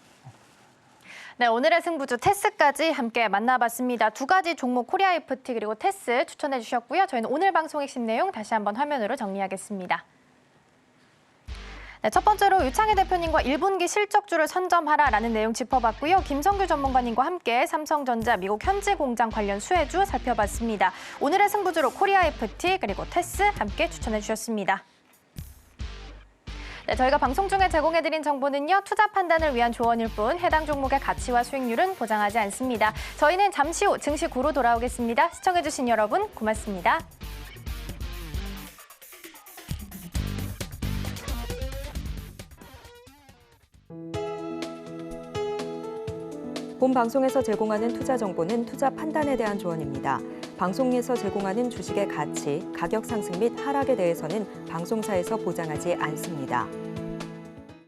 네, 오늘의 승부주 테스까지 함께 만나봤습니다. 두 가지 종목 코리아 FT 그리고 테스 추천해 주셨고요. 저희는 오늘 방송 핵심 내용 다시 한번 화면으로 정리하겠습니다. 네, 첫 번째로 유창희 대표님과 1분기 실적주를 선점하라라는 내용 짚어봤고요. 김성규 전문가님과 함께 삼성전자 미국 현지 공장 관련 수혜주 살펴봤습니다. 오늘의 승부주로 코리아 FT 그리고 테스 함께 추천해 주셨습니다. 네, 저희가 방송 중에 제공해드린 정보는요. 투자 판단을 위한 조언일 뿐 해당 종목의 가치와 수익률은 보장하지 않습니다. 저희는 잠시 후 증시 구로 돌아오겠습니다. 시청해주신 여러분 고맙습니다. 본 방송에서 제공하는 투자 정보는 투자 판단에 대한 조언입니다. 방송에서 제공하는 주식의 가치, 가격 상승 및 하락에 대해서는 방송사에서 보장하지 않습니다.